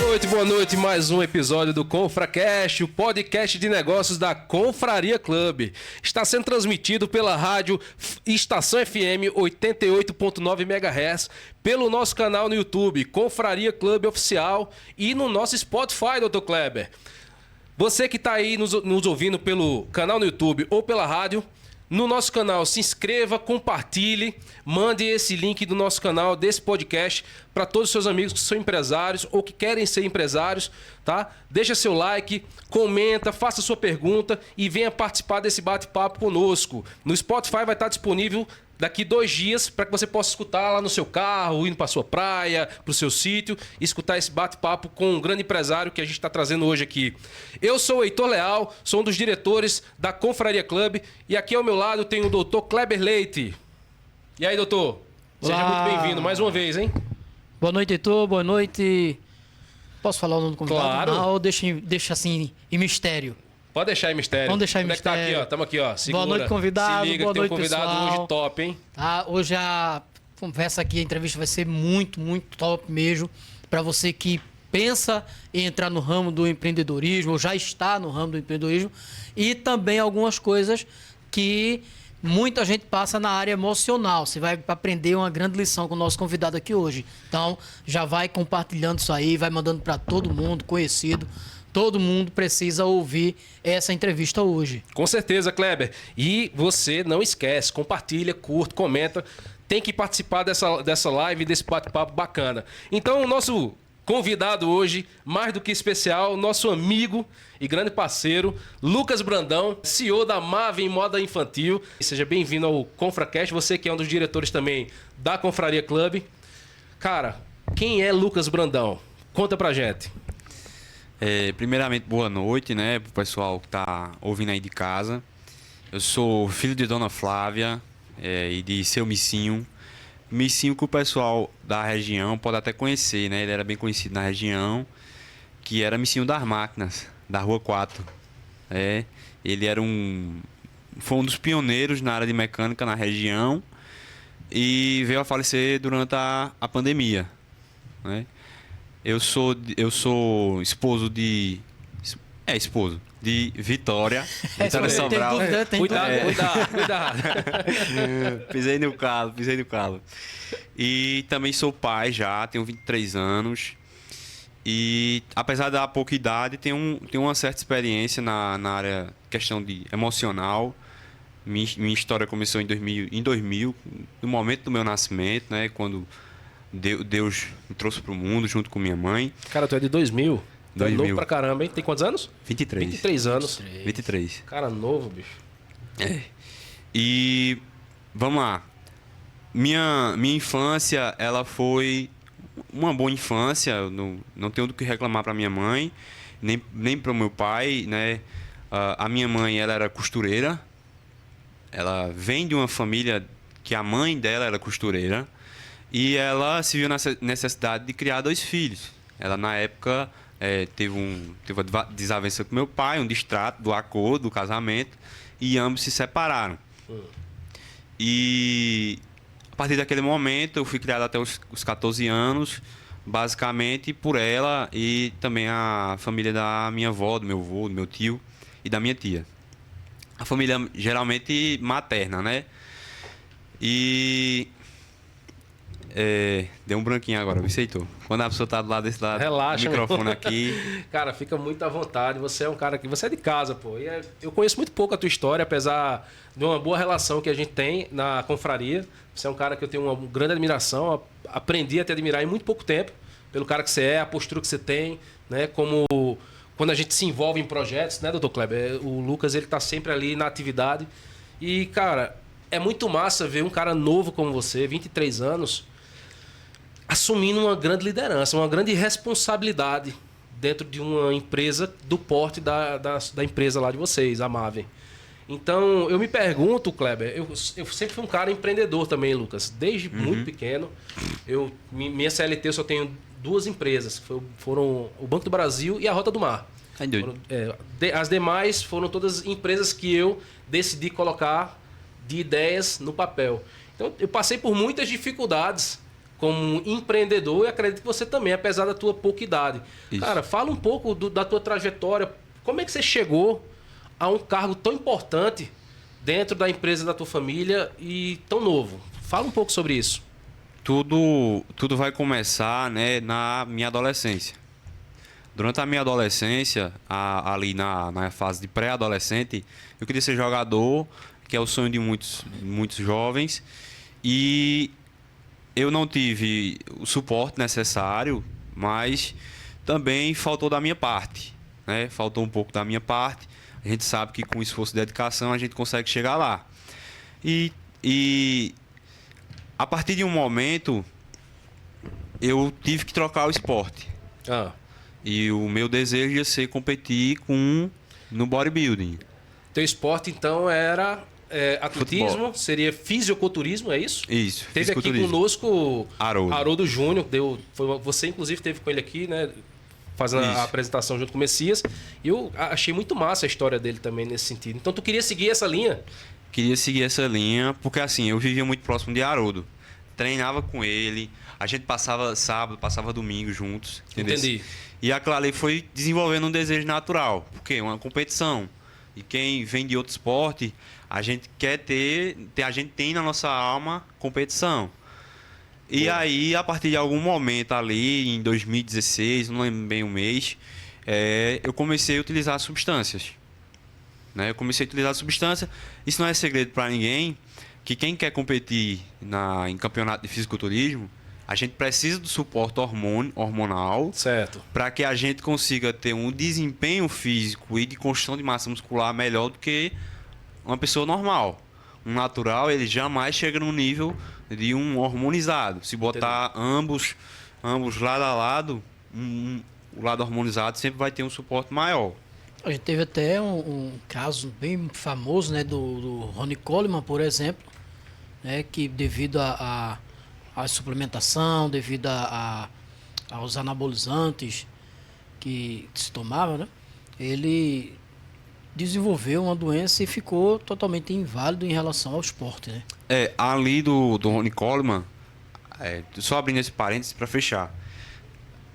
boa noite. Mais um episódio do ConfraCast, o podcast de negócios da Confraria Club. Está sendo transmitido pela rádio Estação FM 88.9 MHz, pelo nosso canal no YouTube, Confraria Club Oficial, e no nosso Spotify, Dr. Kleber. Você que está aí nos ouvindo pelo canal no YouTube ou pela rádio, no nosso canal, se inscreva, compartilhe, mande esse link do nosso canal, desse podcast, para todos os seus amigos que são empresários ou que querem ser empresários, tá? Deixa seu like, comenta, faça sua pergunta e venha participar desse bate-papo conosco. No Spotify vai estar disponível daqui 2 dias para que você possa escutar lá no seu carro, indo para sua praia, para o seu sítio, e escutar esse bate-papo com um grande empresário que a gente está trazendo hoje aqui. Eu sou o Heitor Leal, sou um dos diretores da Confraria Club, e aqui ao meu lado tem o Dr. Kleber Leite. E aí, doutor? Seja muito bem-vindo mais uma vez, hein? Boa noite, Heitor. Boa noite. Posso falar o nome do convidado? Claro. Não, ou deixa assim, em mistério? Pode deixar em mistério. Vamos deixar em Onde mistério. É que tá aqui, ó? Estamos aqui, ó. Segura. Boa noite, convidado. Se liga, boa que tem noite, um convidado pessoal. hoje top, hein? Tá, hoje a conversa aqui, a entrevista vai ser muito, muito top mesmo. Para você que pensa em entrar no ramo do empreendedorismo, ou já está no ramo do empreendedorismo, e também algumas coisas que muita gente passa na área emocional. Você vai aprender uma grande lição com o nosso convidado aqui hoje. Então, já vai compartilhando isso aí, vai mandando para todo mundo, conhecido. Todo mundo precisa ouvir essa entrevista hoje. Com certeza, Kleber. E você não esquece, compartilha, curte, comenta. Tem que participar dessa live, desse bate-papo bacana. Então, o nosso convidado hoje, mais do que especial, nosso amigo e grande parceiro, Lucas Brandão, CEO da Maven Moda Infantil. Seja bem-vindo ao ConfraCast, você que é um dos diretores também da Confraria Club. Cara, quem é Lucas Brandão? Conta pra gente. Primeiramente, boa noite, né, pro pessoal que tá ouvindo aí de casa. Eu sou filho de Dona Flávia e de seu Missinho. Missinho que o pessoal da região pode até conhecer, né? Ele era bem conhecido na região, que era Missinho das Máquinas, da Rua 4. Ele era foi um dos pioneiros na área de mecânica na região e veio a falecer durante a pandemia, né? Eu sou esposo de Vitória. Vitória Sobral. Cuidado. Pisei no calo. E também sou pai já, tenho 23 anos. E apesar da pouca idade, tenho uma certa experiência na área, questão de emocional. Minha história começou em 2000, no momento do meu nascimento, né, quando Deus me trouxe pro mundo junto com minha mãe. Cara, tu é de 2000. Tu é novo pra caramba, hein? Tem quantos anos? 23. 23 anos. 23. Cara novo, bicho. E vamos lá. Minha infância, ela foi uma boa infância. Eu não tenho do que reclamar pra minha mãe, nem pro meu pai, né? A minha mãe, ela era costureira. Ela vem de uma família que a mãe dela era costureira. E ela se viu na necessidade de criar 2 filhos. Ela, na época, teve uma desavença com meu pai, um distrato do acordo, do casamento, e ambos se separaram. E a partir daquele momento, eu fui criado até os 14 anos, basicamente por ela e também a família da minha avó, do meu avô, do meu tio e da minha tia. A família geralmente materna, né? E deu um branquinho agora, Viceitor. Quando a pessoa tá do lado desse lado Relaxa, do microfone aqui. Cara, fica muito à vontade. Você é um cara que... Você é de casa, pô. E eu conheço muito pouco a tua história, apesar de uma boa relação que a gente tem na confraria. Você é um cara que eu tenho uma grande admiração. Aprendi a te admirar em muito pouco tempo. Pelo cara que você é, a postura que você tem, né? Como quando a gente se envolve em projetos, né, doutor Kleber? O Lucas, ele tá sempre ali na atividade. E, cara, é muito massa ver um cara novo como você, 23 anos... assumindo uma grande liderança, uma grande responsabilidade dentro de uma empresa do porte da empresa lá de vocês, a Maven. Então, eu me pergunto, Kleber, eu sempre fui um cara empreendedor também, Lucas. Desde muito pequeno. Minha CLT eu só tenho 2 empresas. Foram o Banco do Brasil e a Rota do Mar. As demais foram todas empresas que eu decidi colocar de ideias no papel. Então, eu passei por muitas dificuldades como um empreendedor e acredito que você também, apesar da tua pouca idade. Isso. Cara, fala um pouco da tua trajetória. Como é que você chegou a um cargo tão importante dentro da empresa da tua família e tão novo? Fala um pouco sobre isso. Tudo vai começar, né, na minha adolescência. Durante a minha adolescência, ali na fase de pré-adolescente, eu queria ser jogador, que é o sonho de muitos jovens, e eu não tive o suporte necessário, mas também faltou da minha parte, né? Faltou um pouco da minha parte. A gente sabe que com esforço e dedicação a gente consegue chegar lá. E a partir de um momento, eu tive que trocar o esporte. Ah, E o meu desejo ia ser competir no bodybuilding. teu esporte, então, era atletismo, Futebol. seria fisioculturismo, é isso? Isso, Teve aqui fisiculturismo. conosco Haroldo. Júnior, você inclusive teve com ele aqui, né? Fazendo a Isso. apresentação junto com o Messias. E eu achei muito massa a história dele também nesse sentido. Então tu queria seguir essa linha? Queria seguir essa linha, porque assim, eu vivia muito próximo de Haroldo. Treinava com ele, a gente passava sábado, passava domingo juntos. Entendeu? Entendi. E aquilo ali foi desenvolvendo um desejo natural. Porque uma competição. E quem vem de outro esporte, a gente quer a gente tem na nossa alma competição. E aí, a partir de algum momento ali, em 2016, não lembro bem o mês, eu comecei a utilizar substâncias. Né? Eu comecei a utilizar substância. Isso não é segredo para ninguém, que quem quer competir em campeonato de fisiculturismo, a gente precisa do suporte hormonal Certo. para que a gente consiga ter um desempenho físico e de construção de massa muscular melhor do que uma pessoa normal. Um natural, ele jamais chega no nível de um hormonizado. Se botar ambos lado a lado, o lado hormonizado sempre vai ter um suporte maior. A gente teve até um caso bem famoso, né, do Ronnie Coleman, por exemplo, né, que devido à suplementação, devido aos anabolizantes que se tomava, né, ele desenvolveu uma doença e ficou totalmente inválido em relação ao esporte, né? Ali do Ronnie Coleman, só abrindo esse parênteses para fechar,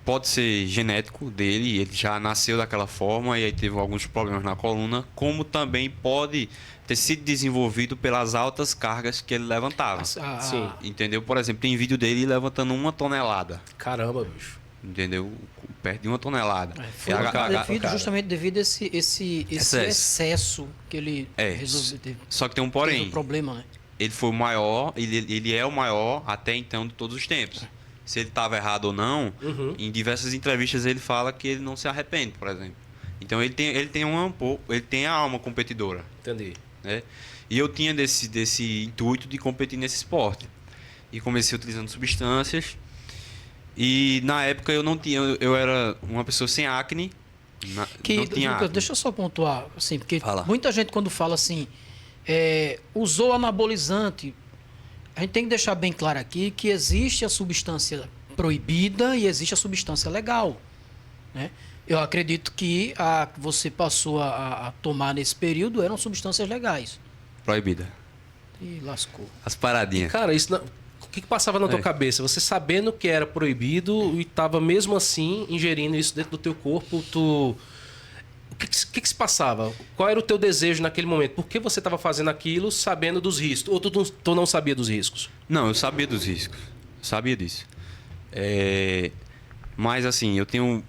pode ser genético dele, ele já nasceu daquela forma e aí teve alguns problemas na coluna, como também pode ter sido desenvolvido pelas altas cargas que ele levantava. Sim. Entendeu? Por exemplo, tem vídeo dele levantando 1 tonelada. Caramba, bicho. Entendeu? Perto de 1 tonelada. Foi justamente devido a esse excesso que ele resolveu ter. Só que tem um Teve porém. um problema, né? Ele foi o maior, ele é o maior até então de todos os tempos. Se ele estava errado ou não, em diversas entrevistas ele fala que ele não se arrepende, por exemplo. Então ele tem a alma competidora. Entendi. Né? E eu tinha desse intuito de competir nesse esporte. E comecei utilizando substâncias. E na época eu era uma pessoa sem acne. Não tinha Lucas, acne. deixa eu só pontuar, assim, porque Fala. muita gente quando fala assim, usou anabolizante, a gente tem que deixar bem claro aqui que existe a substância proibida e existe a substância legal, né? Eu acredito que a que você passou a tomar nesse período eram substâncias legais. Proibida. E lascou. As paradinhas. Cara, o que passava na tua cabeça? Você sabendo que era proibido e tava mesmo assim ingerindo isso dentro do teu corpo, O que se passava? Qual era o teu desejo naquele momento? Por que você estava fazendo aquilo sabendo dos riscos? Ou tu não sabia dos riscos? Não, eu sabia dos riscos. Sabia disso. Mas assim, eu tenho...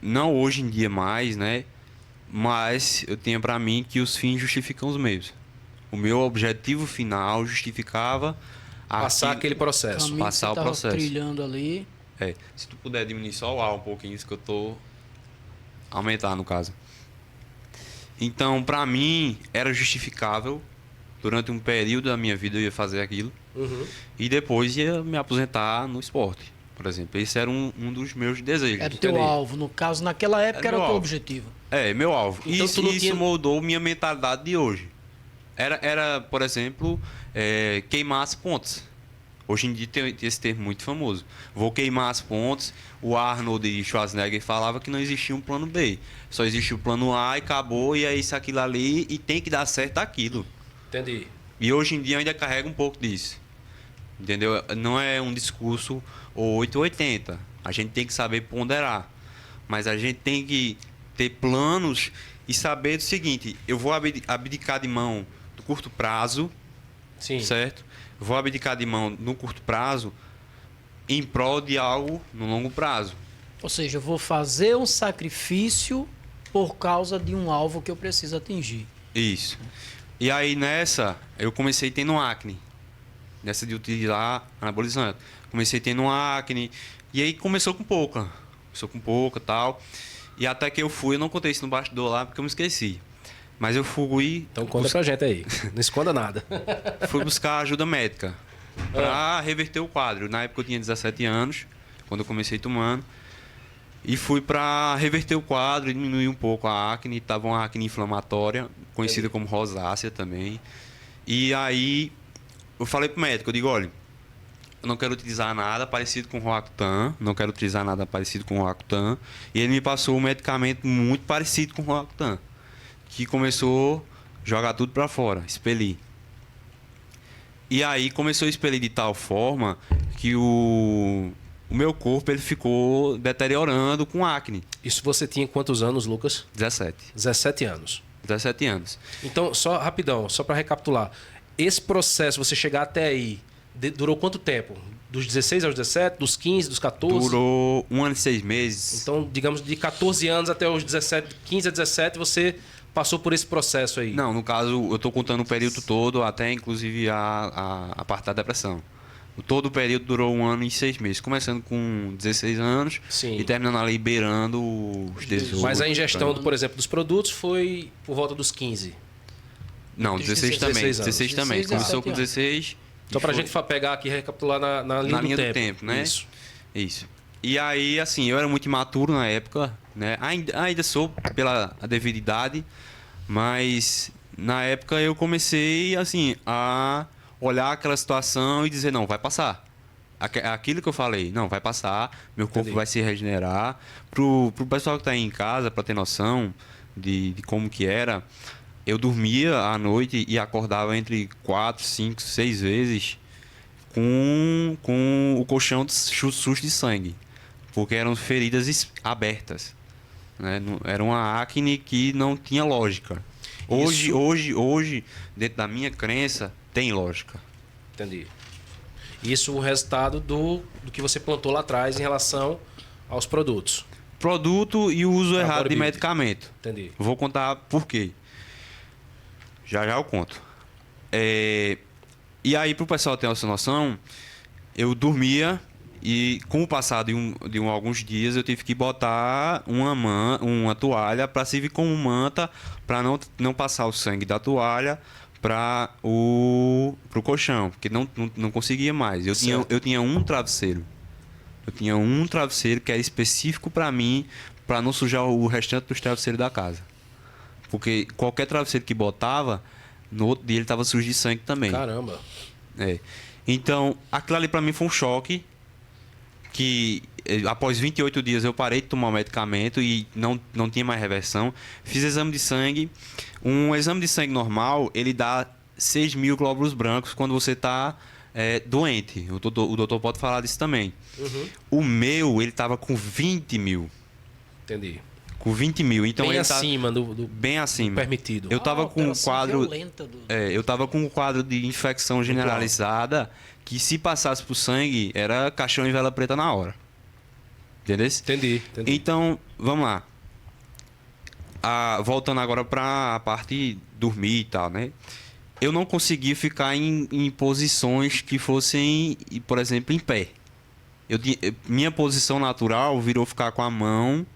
Não hoje em dia mais, né? Mas eu tenho pra mim que os fins justificam os meios. O meu objetivo final justificava... Passar aquele processo. Caminho que Passar você o tava processo. trilhando ali. Se tu puder diminuir só o ar um pouquinho, isso que eu tô... Aumentar, no caso. Então, pra mim, era justificável. Durante um período da minha vida eu ia fazer aquilo. E depois ia me aposentar no esporte, por exemplo. Esse era um dos meus desejos. Era o teu alvo. No caso, naquela época era o meu teu alvo. objetivo. Meu alvo. Então, tu não Isso tinha- moldou minha mentalidade de hoje. Era por exemplo, queimar as pontes. Hoje em dia tem esse termo muito famoso. Vou queimar as pontes. O Arnold Schwarzenegger falava que não existia um plano B. Só existia o plano A e acabou, e é isso, aquilo ali, e tem que dar certo aquilo. Entendi. E hoje em dia eu ainda carrego um pouco disso. entendeu? Não é um discurso 880. A gente tem que saber ponderar. Mas a gente tem que ter planos e saber do seguinte: eu vou abdicar de mão do curto prazo, Sim. certo? Eu vou abdicar de mão no curto prazo em prol de algo no longo prazo. Ou seja, eu vou fazer um sacrifício por causa de um alvo que eu preciso atingir. Isso. E aí nessa, eu comecei tendo acne. Nessa de utilizar anabolizante. Comecei tendo acne. E aí começou com pouca. E tal. E até que eu não contei isso no bastidor lá porque eu me esqueci. Mas eu fui. Então conta pra gente aí. Não esconda nada. Fui buscar ajuda médica pra reverter o quadro. Na época eu tinha 17 anos, quando eu comecei tomando. E fui pra reverter o quadro, diminuir um pouco a acne. Tava uma acne inflamatória, conhecida como rosácea também. E aí eu falei pro médico, eu digo, olha, eu não quero utilizar nada parecido com Roacutan, E ele me passou um medicamento muito parecido com Roacutan, que começou a jogar tudo para fora, expelir. E aí começou a expelir de tal forma que o meu corpo ele ficou deteriorando com acne. Isso você tinha quantos anos, Lucas? 17. 17 anos. 17 anos. Então, só rapidão, só para recapitular. Esse processo, você chegar até aí, durou quanto tempo? Dos 16 aos 17? Dos 15, dos 14? Durou 1 ano e 6 meses. Então, digamos, de 14 anos até os 17, 15 a 17, você passou por esse processo aí. Não, no caso, eu estou contando o período todo, até inclusive a parte da depressão. Todo o período durou 1 ano e 6 meses, começando com 16 anos. Sim. E terminando ali beirando os 18. Mas a ingestão, por exemplo, dos produtos foi por volta dos 15. Não, 16 também. 16 também. 16, Começou 17 com 16. Só pra gente pegar aqui e recapitular na linha do tempo, né? Isso. E aí, assim, eu era muito imaturo na época, né? Ainda sou pela devida idade, mas na época eu comecei, assim, a olhar aquela situação e dizer, não, vai passar. Aquilo que eu falei, não, vai passar, meu corpo vai se regenerar. Pro pessoal que tá aí em casa, para ter noção de como que era, eu dormia à noite e acordava entre 4, 5, 6 vezes com o colchão de susto de sangue. Porque eram feridas abertas. Né? Era uma acne que não tinha lógica. Hoje, dentro da minha crença, tem lógica. Entendi. Isso o resultado do que você plantou lá atrás em relação aos produtos. Produto e o uso errado de medicamento. Entendi. Vou contar por quê. Já eu conto. E aí, pro pessoal ter essa noção, eu dormia e com o passar de alguns dias eu tive que botar uma toalha para servir como manta para não passar o sangue da toalha para pro colchão, porque não conseguia mais. Eu tinha um travesseiro. Eu tinha um travesseiro que era específico para mim, para não sujar o restante dos travesseiros da casa. Porque qualquer travesseiro que botava, no outro dia ele estava sujo de sangue também. Caramba. Então, aquilo ali para mim foi um choque, que após 28 dias eu parei de tomar o medicamento e não tinha mais reversão. Fiz exame de sangue. Um exame de sangue normal, ele dá 6.000 glóbulos brancos quando você está doente. O doutor pode falar disso também. Uhum. O meu, ele estava com 20.000. Entendi. Com 20.000. Então, bem ele acima do bem acima. permitido. Eu estava com um quadro... Do... eu estava com um quadro de infecção generalizada que, se passasse pro sangue, era caixão em vela preta na hora. Entendeu? Entendi. Então, vamos lá. Voltando agora para a parte dormir e tal, né? Eu não conseguia ficar em posições que fossem, por exemplo, em pé. Minha posição natural virou ficar com a mão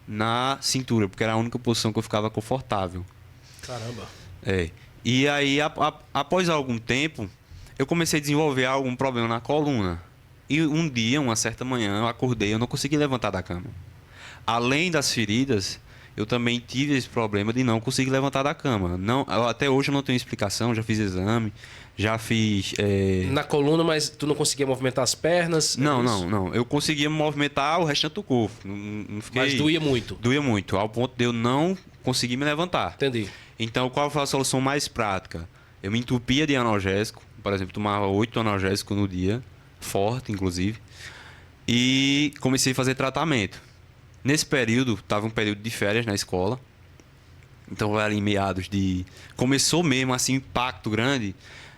na cintura, porque era a única posição que eu ficava confortável. Caramba. E aí, após algum tempo, eu comecei a desenvolver algum problema na coluna. E um dia, uma certa manhã, eu acordei e eu não consegui levantar da cama. Além das feridas, eu também tive esse problema de não conseguir levantar da cama. Até hoje eu não tenho explicação, já fiz exame, já fiz... Na coluna, mas tu não conseguia movimentar as pernas? Não. Eu conseguia movimentar o restante do corpo. Não fiquei... Mas doía muito? Doía muito, ao ponto de eu não conseguir me levantar. Entendi. Então, qual foi a solução mais prática? Eu me entupia de analgésico, Por exemplo, tomava 8 analgésicos no dia, forte, inclusive. E comecei a fazer tratamento. Nesse período, estava um período de férias na escola. Então, era em meados de... Começou mesmo, assim, um impacto grande.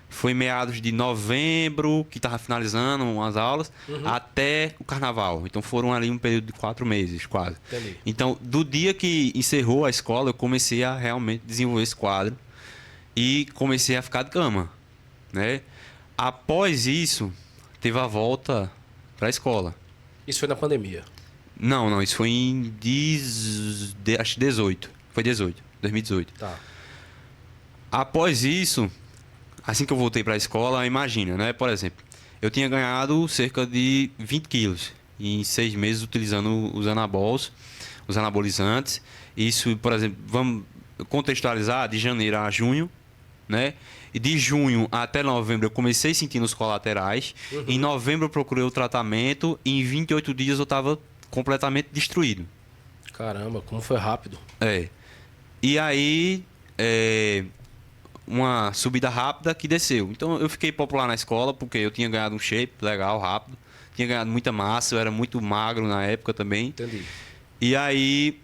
Foi em meados de novembro, que estava finalizando as aulas, até o carnaval. Então, foram ali um período de 4 meses, quase. Entendi. Então, do dia que encerrou a escola, eu comecei a realmente desenvolver esse quadro. E comecei a ficar de cama, né? Após isso, teve a volta para a escola. Isso foi na pandemia. Não, isso foi em acho que 18. Foi 2018. Tá. Após isso, assim que eu voltei para a escola, imagina, né? Por exemplo, eu tinha ganhado cerca de 20 quilos em 6 meses utilizando os anabols, os anabolizantes. Isso, por exemplo, vamos contextualizar de janeiro a junho, né? E de junho até novembro eu comecei sentindo os colaterais. Em novembro eu procurei o tratamento e em 28 dias eu estava completamente destruído. Caramba, como foi rápido. E aí, uma subida rápida que desceu. Então eu fiquei popular na escola porque eu tinha ganhado um shape legal, rápido. Tinha ganhado muita massa, eu era muito magro na época também. Entendi. E aí,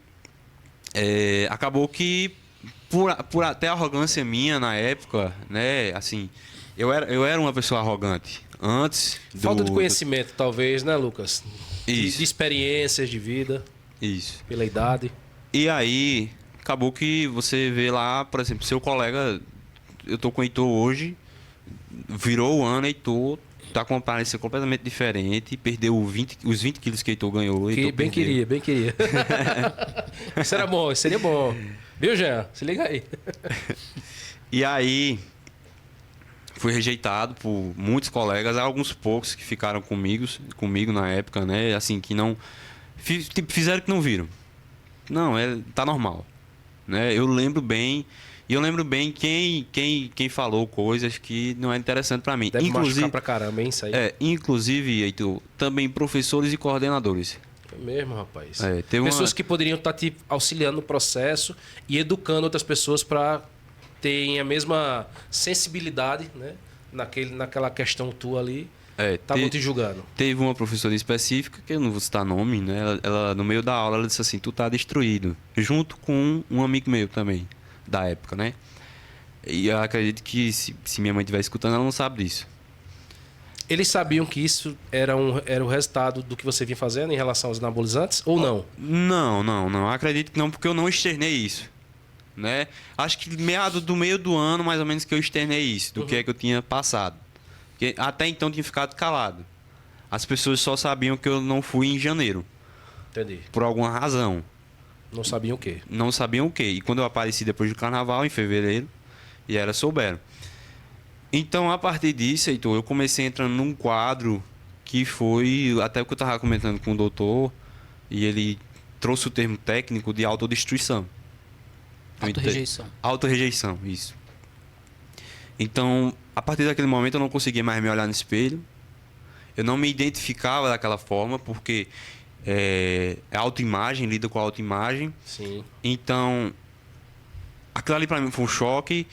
acabou que, por até arrogância minha na época, né? Assim, eu era uma pessoa arrogante. Antes Falta de conhecimento, talvez, né, Lucas? Isso. De experiências de vida, Isso. pela idade. E aí, acabou que você vê lá, por exemplo, seu colega, eu tô com o Heitor hoje, virou o ano, Heitor tá com uma aparência completamente diferente, perdeu os 20 quilos que Heitor ganhou. Que Heitor bem perdeu. bem queria. Isso era bom, isso seria bom. Viu, Jean? Se liga aí. E aí, fui rejeitado por muitos colegas, alguns poucos que ficaram comigo na época, né? Assim, que não... Fizeram que não viram. Não, tá normal. Né? Eu lembro bem... E eu lembro bem quem falou coisas que não é interessante para mim. Deve machucar pra caramba, hein, isso aí. Inclusive, Heitor, também professores e coordenadores. É mesmo, rapaz. Pessoas que poderiam estar te auxiliando no processo e educando outras pessoas para terem a mesma sensibilidade, né? Naquela questão tua ali. Estavam te julgando. Teve uma professora específica, que eu não vou citar nome, né? Ela, no meio da aula, ela disse assim, tu tá destruído. Junto com um amigo meu também, da época, né? E eu acredito que se minha mãe estiver escutando, ela não sabe disso. Eles sabiam que isso era o resultado do que você vinha fazendo em relação aos anabolizantes ou não? Não. Acredito que não, porque eu não externei isso. Né? Acho que do meio do ano, mais ou menos, que eu externei isso, do que é que eu tinha passado. Porque até então eu tinha ficado calado. As pessoas só sabiam que eu não fui em janeiro. Entendi. Por alguma razão. Não sabiam o quê? Não sabiam o quê. E quando eu apareci depois do carnaval, em fevereiro, e elas souberam. Então, a partir disso, Heitor, eu comecei entrando num quadro que foi até o que eu estava comentando com o doutor, e ele trouxe o termo técnico de autodestruição. Autorrejeição. Autorrejeição, isso. Então, a partir daquele momento, eu não conseguia mais me olhar no espelho. Eu não me identificava daquela forma, porque a autoimagem, lida com a autoimagem. Sim. Então, aquilo ali para mim foi um choque.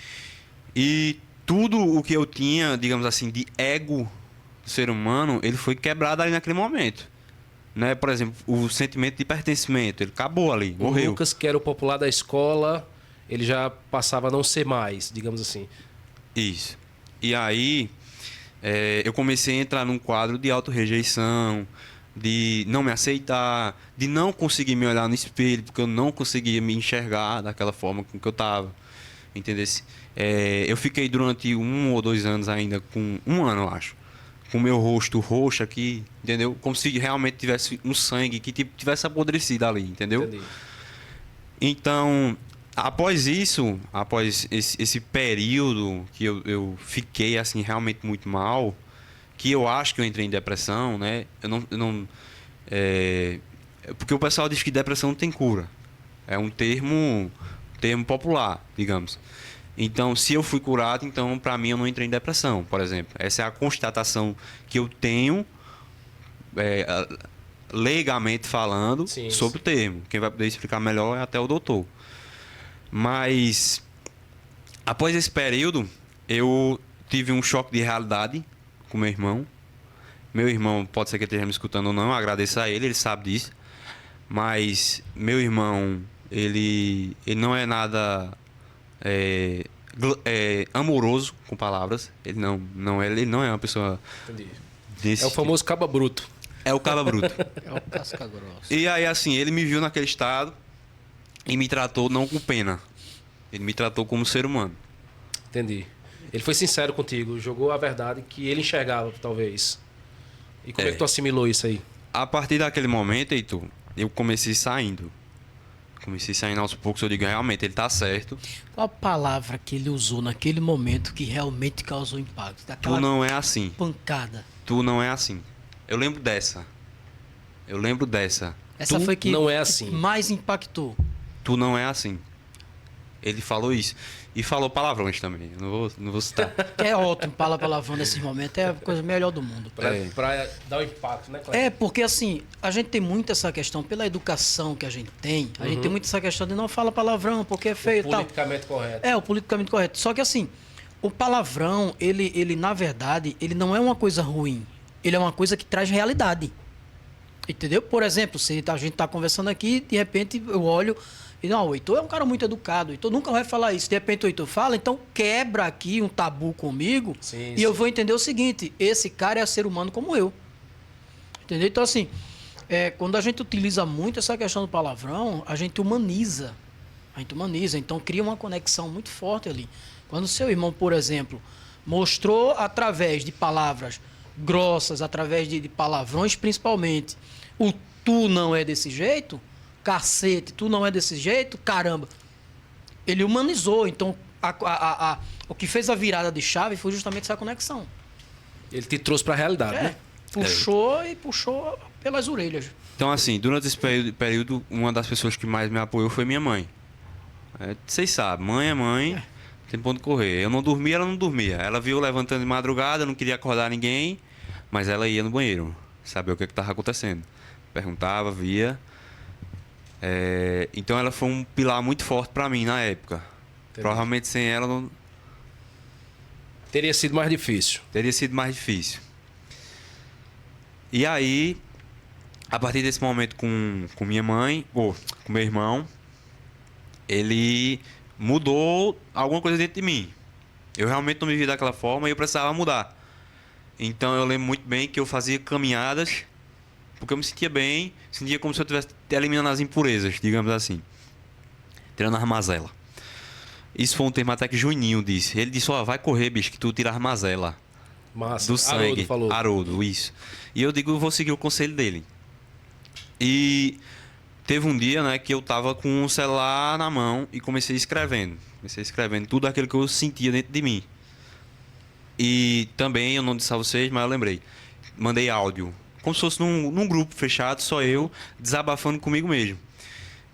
E tudo o que eu tinha, digamos assim, de ego do ser humano, ele foi quebrado ali naquele momento. Né? Por exemplo, o sentimento de pertencimento, ele acabou ali, morreu. O Lucas, que era o popular da escola, ele já passava a não ser mais, digamos assim. Isso. E aí, eu comecei a entrar num quadro de autorrejeição, de não me aceitar, de não conseguir me olhar no espelho, porque eu não conseguia me enxergar daquela forma com que eu estava. Entendeu? Eu fiquei durante 1 ou 2 anos ainda, com 1 ano, eu acho, com o meu rosto roxo aqui, entendeu? Como se realmente tivesse um sangue que tivesse apodrecido ali, entendeu? Entendi. Então, após isso, após esse período que eu fiquei assim realmente muito mal, que eu acho que eu entrei em depressão, né? Porque o pessoal diz que depressão não tem cura. É um termo popular, digamos. Então, se eu fui curado, então para mim eu não entrei em depressão, por exemplo. Essa é a constatação que eu tenho, legalmente falando, Sim, sobre o termo. Quem vai poder explicar melhor é até o doutor. Mas, após esse período, eu tive um choque de realidade com meu irmão. Meu irmão, pode ser que ele esteja me escutando ou não, agradeço a ele sabe disso. Mas meu irmão, ele não é nada amoroso com palavras. Ele não é uma pessoa Entendi. desse É o famoso caba bruto. É o cara bruto. É o casca grossa. E aí, assim, ele me viu naquele estado e me tratou não com pena. Ele me tratou como ser humano. Entendi. Ele foi sincero contigo, jogou a verdade que ele enxergava, talvez. E como é que tu assimilou isso aí? A partir daquele momento, Heitor, eu comecei saindo. Comecei saindo aos poucos, eu digo, realmente, ele tá certo. Qual a palavra que ele usou naquele momento que realmente causou impacto? Daquela Tu não é assim. pancada. Tu não é assim. Eu lembro dessa. Essa Tu foi que não é assim. mais impactou. Tu não é assim. Ele falou isso. E falou palavrões também. Eu não vou citar. É ótimo, fala palavrão nesses momentos, é a coisa melhor do mundo. Pra dar o impacto, né, Cleber? É, porque assim, a gente tem muito essa questão, pela educação que a gente tem, a gente tem muito essa questão de não fala palavrão, porque é feio e tal. Politicamente correto. É, o politicamente correto. Só que assim, o palavrão, ele na verdade, ele não é uma coisa ruim. Ele é uma coisa que traz realidade. Entendeu? Por exemplo, se a gente tá conversando aqui, de repente eu olho e não, o Heitor é um cara muito educado, o Heitor nunca vai falar isso. De repente o Heitor fala, então quebra aqui um tabu comigo Sim, e eu vou entender o seguinte, esse cara é ser humano como eu. Entendeu? Então assim, quando a gente utiliza muito essa questão do palavrão, a gente humaniza. Então cria uma conexão muito forte ali. Quando o seu irmão, por exemplo, mostrou através de palavras grossas, através de palavrões principalmente, o tu não é desse jeito, cacete, tu não é desse jeito, caramba. Ele humanizou, então o que fez a virada de chave foi justamente essa conexão. Ele te trouxe pra realidade, né? Puxou pelas orelhas. Então, assim, durante esse período, uma das pessoas que mais me apoiou foi minha mãe. Vocês sabem, mãe é mãe, tem ponto de correr. Eu não dormia, ela não dormia. Ela viu eu levantando de madrugada, não queria acordar ninguém, mas ela ia no banheiro, saber o que estava acontecendo. Perguntava, via. Então ela foi um pilar muito forte para mim na época. Entendi. Provavelmente sem ela não Teria sido mais difícil. teria sido mais difícil. E aí, a partir desse momento com minha mãe, ou com meu irmão, ele mudou alguma coisa dentro de mim. Eu realmente não me vi daquela forma e eu precisava mudar. Então eu lembro muito bem que eu fazia caminhadas, porque eu me sentia bem, sentia como se eu estivesse eliminando as impurezas, digamos assim. Tirando a armazela. Isso foi um termo até que Juninho disse. Ele disse, vai correr, bicho, que tu tira a armazela. Massa. Do sangue. Haroldo falou. Haroldo, isso. E eu digo, eu vou seguir o conselho dele. E teve um dia, né, que eu tava com o celular na mão e comecei escrevendo. Tudo aquilo que eu sentia dentro de mim. E também, eu não disse a vocês, mas eu lembrei. Mandei áudio. Como se fosse num grupo fechado, só eu, desabafando comigo mesmo.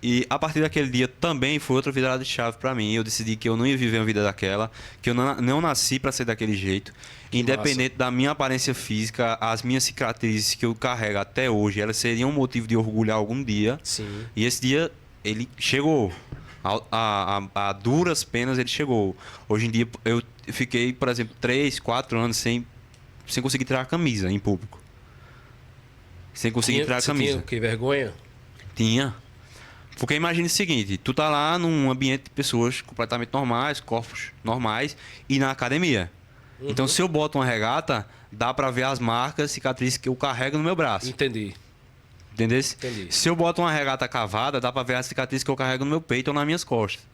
E a partir daquele dia também foi outra virada de chave pra mim. Eu decidi que eu não ia viver uma vida daquela, que eu não nasci pra ser daquele jeito. Independente da minha aparência física, as minhas cicatrizes que eu carrego até hoje, elas seriam um motivo de orgulho algum dia. Sim. E esse dia, ele chegou. A duras penas ele chegou. Hoje em dia, eu fiquei, por exemplo, 3, 4 anos sem conseguir tirar a camisa em público. Sem conseguir tirar a camisa. Tinha o quê? Vergonha? Tinha. Porque imagine o seguinte, tu tá lá num ambiente de pessoas completamente normais, corpos normais, e na academia. Então, se eu boto uma regata, dá pra ver as marcas, cicatrizes que eu carrego no meu braço. Entendi. Entendeu? Entendi. Se eu boto uma regata cavada, dá pra ver as cicatrizes que eu carrego no meu peito ou nas minhas costas.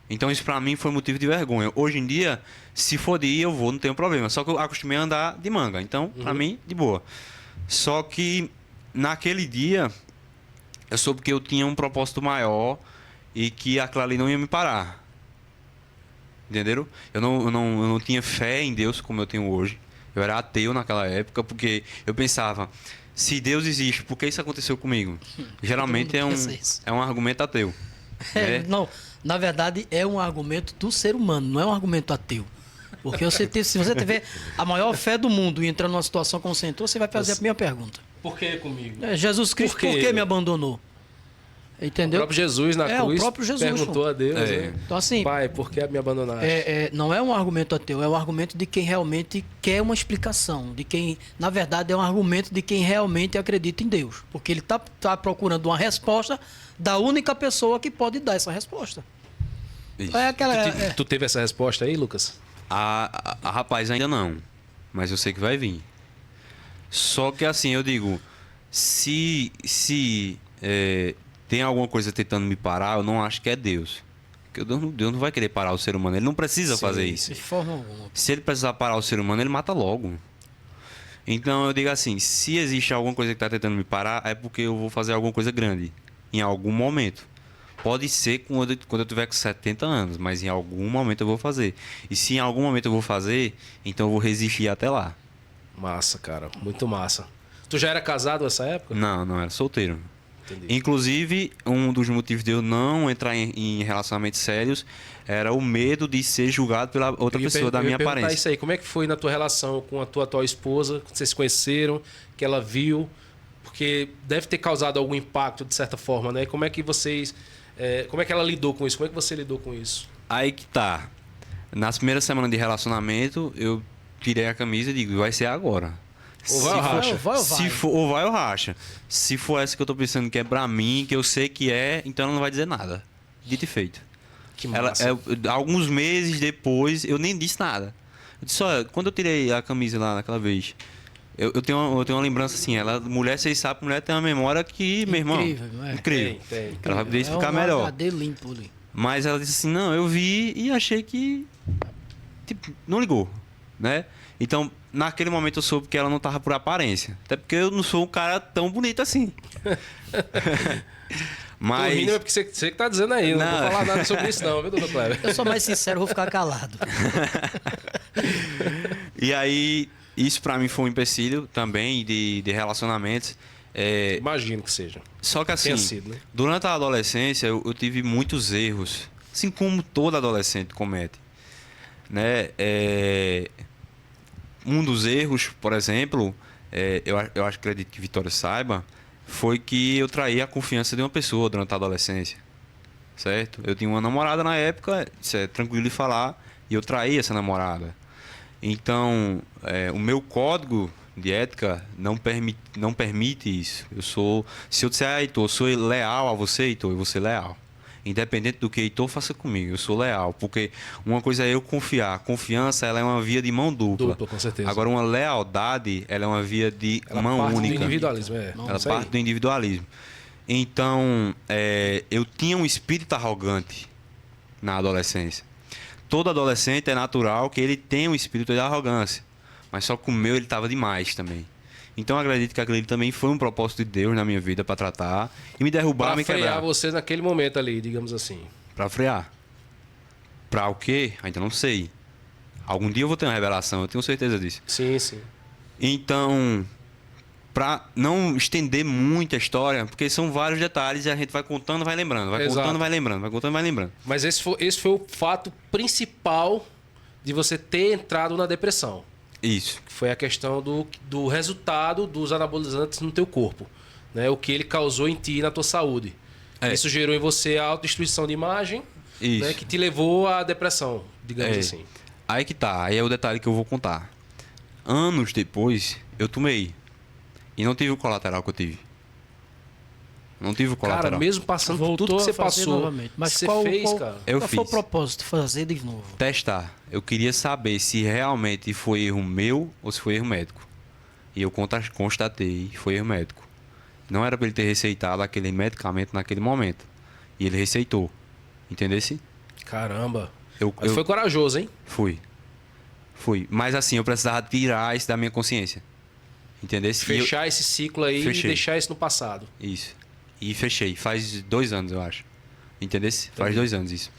Então, isso pra mim foi motivo de vergonha. Hoje em dia, se for de ir, eu vou, não tenho problema. Só que eu acostumei a andar de manga. Então, pra mim, de boa. Só que, naquele dia, eu soube que eu tinha um propósito maior e que aquilo ali não ia me parar. Entenderam? Eu não tinha fé em Deus como eu tenho hoje. Eu era ateu naquela época, porque eu pensava, se Deus existe, por que isso aconteceu comigo? Geralmente é um argumento ateu. Não, na verdade é um argumento do ser humano, não é um argumento ateu. Porque se você tiver a maior fé do mundo e entrar numa situação como você entrou, você vai fazer a minha pergunta. Por que comigo? Jesus Cristo, por que me abandonou? O Entendeu? próprio Jesus na cruz o próprio Jesus, perguntou pô. a Deus, É. né? Então, assim, Pai, por que me abandonaste? não é um argumento ateu, é um argumento de quem realmente quer uma explicação. De quem, na verdade, é um argumento de quem realmente acredita em Deus. Porque ele tá procurando uma resposta da única pessoa que pode dar essa resposta. Isso. É aquela. Tu teve essa resposta aí, Lucas? Rapaz, ainda não. Mas eu sei que vai vir. Só que assim, eu digo, se tem alguma coisa tentando me parar, eu não acho que é Deus. Porque Deus não vai querer parar o ser humano. Ele não precisa Sim, fazer isso. De forma alguma. Se ele precisar parar o ser humano, ele mata logo. Então eu digo assim, se existe alguma coisa que está tentando me parar, é porque eu vou fazer alguma coisa grande. Em algum momento. Pode ser quando eu tiver com 70 anos, mas em algum momento eu vou fazer. E se em algum momento eu vou fazer, então eu vou resistir até lá. Massa, cara. Muito massa. Tu já era casado nessa época? Não era solteiro. Entendi. Inclusive, um dos motivos de eu não entrar em relacionamentos sérios era o medo de ser julgado pela outra pessoa da minha aparência. Isso aí. Como é que foi na tua relação com a tua atual esposa? Quando vocês se conheceram, que ela viu? Porque deve ter causado algum impacto, de certa forma, né? Como é que vocês... como é que ela lidou com isso? Como é que você lidou com isso? Aí que tá. Nas primeiras semanas de relacionamento, eu tirei a camisa e digo, vai ser agora. Ou vai ou racha? Se for, ou vai ou racha. Se for essa que eu tô pensando que é pra mim, que eu sei que é, então ela não vai dizer nada. Dito e feito. Que massa. Alguns meses depois, eu nem disse nada. Eu disse, olha, quando eu tirei a camisa lá naquela vez, eu tenho uma lembrança assim, mulher, vocês sabem, mulher tem uma memória que, meu irmão, Incrível, não é? incrível. Tem. Ela vai poder explicar um melhor. HD limpo ali. Mas ela disse assim, não, eu vi e achei que, tipo, não ligou, né? Então, naquele momento eu soube que ela não tava por aparência. Até porque eu não sou um cara tão bonito assim. Tô rindo é Mas, porque você que tá dizendo aí. Não vou falar nada sobre isso não, viu, doutor Kleber? Eu sou mais sincero, vou ficar calado. e aí, isso pra mim foi um empecilho também de relacionamentos. Imagino que seja. Só que assim, Tenha sido, né? durante a adolescência eu tive muitos erros. Assim como todo adolescente comete. Né? Um dos erros, por exemplo, eu acredito que Vitória saiba, foi que eu traí a confiança de uma pessoa durante a adolescência. Certo? Eu tinha uma namorada na época, isso é tranquilo de falar, e eu traí essa namorada. Então, o meu código de ética não permite isso. Se eu disser, Heitor, eu sou leal a você, Heitor, eu vou ser leal. Independente do que Heitor faça comigo, eu sou leal. Porque uma coisa é eu confiar. A confiança, ela é uma via de mão dupla. Dupla, com certeza. Agora, uma lealdade, ela é uma via de mão parte única. do individualismo, Ela Isso aí. parte do individualismo. Então, eu tinha um espírito arrogante na adolescência. Todo adolescente é natural que ele tenha um espírito de arrogância. Mas só que o meu, ele estava demais também. Então, eu acredito que aquele também foi um propósito de Deus na minha vida para tratar e me derrubar, Pra me frear quebrar. você naquele momento ali, digamos assim. Para frear. Para o quê? Ainda não sei. Algum dia eu vou ter uma revelação, eu tenho certeza disso. Sim, sim. Então, para não estender muito a história, porque são vários detalhes e a gente vai contando, vai lembrando, vai Exato. contando, vai lembrando, vai contando, vai lembrando. Mas esse foi o fato principal de você ter entrado na depressão. Isso. Que foi a questão do resultado dos anabolizantes no teu corpo. Né? O que ele causou em ti e na tua saúde. Isso gerou em você a autodestruição de imagem, Isso. né? Que te levou à depressão, digamos assim. Aí que tá, aí é o detalhe que eu vou contar. Anos depois, eu tomei. E não tive o colateral que eu tive. Não tive o colateral. Cara, mesmo passando por Voltou tudo que você a fazer passou, novamente. Mas você qual, fez, qual, cara. Eu qual foi o fiz. propósito? Fazer de novo. Testar. Eu queria saber se realmente foi erro meu ou se foi erro médico. E eu constatei que foi erro médico. Não era para ele ter receitado aquele medicamento naquele momento. E ele receitou. Entendesse? Caramba. Mas Eu foi corajoso, hein? fui. Mas assim, eu precisava tirar isso da minha consciência. Entendesse? E eu- Fechar esse ciclo aí Fechei. e deixar isso no passado. Isso. E fechei. Faz 2 anos, eu acho. Entendesse? Faz 2 anos isso.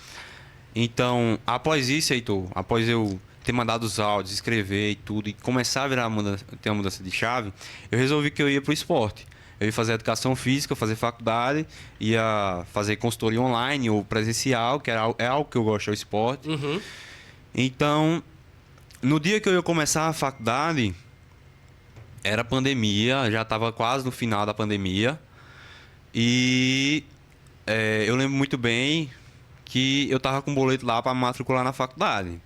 Então, após isso, Heitor, após eu ter mandado os áudios, escrever e tudo, e começar a ter uma mudança de chave, eu resolvi que eu ia pro esporte. Eu ia fazer educação física, fazer faculdade, ia fazer consultoria online ou presencial, que é algo que eu gosto, é o esporte. Uhum. Então, no dia que eu ia começar a faculdade, era pandemia, já estava quase no final da pandemia. E eu lembro muito bem que eu tava com um boleto lá para matricular na faculdade.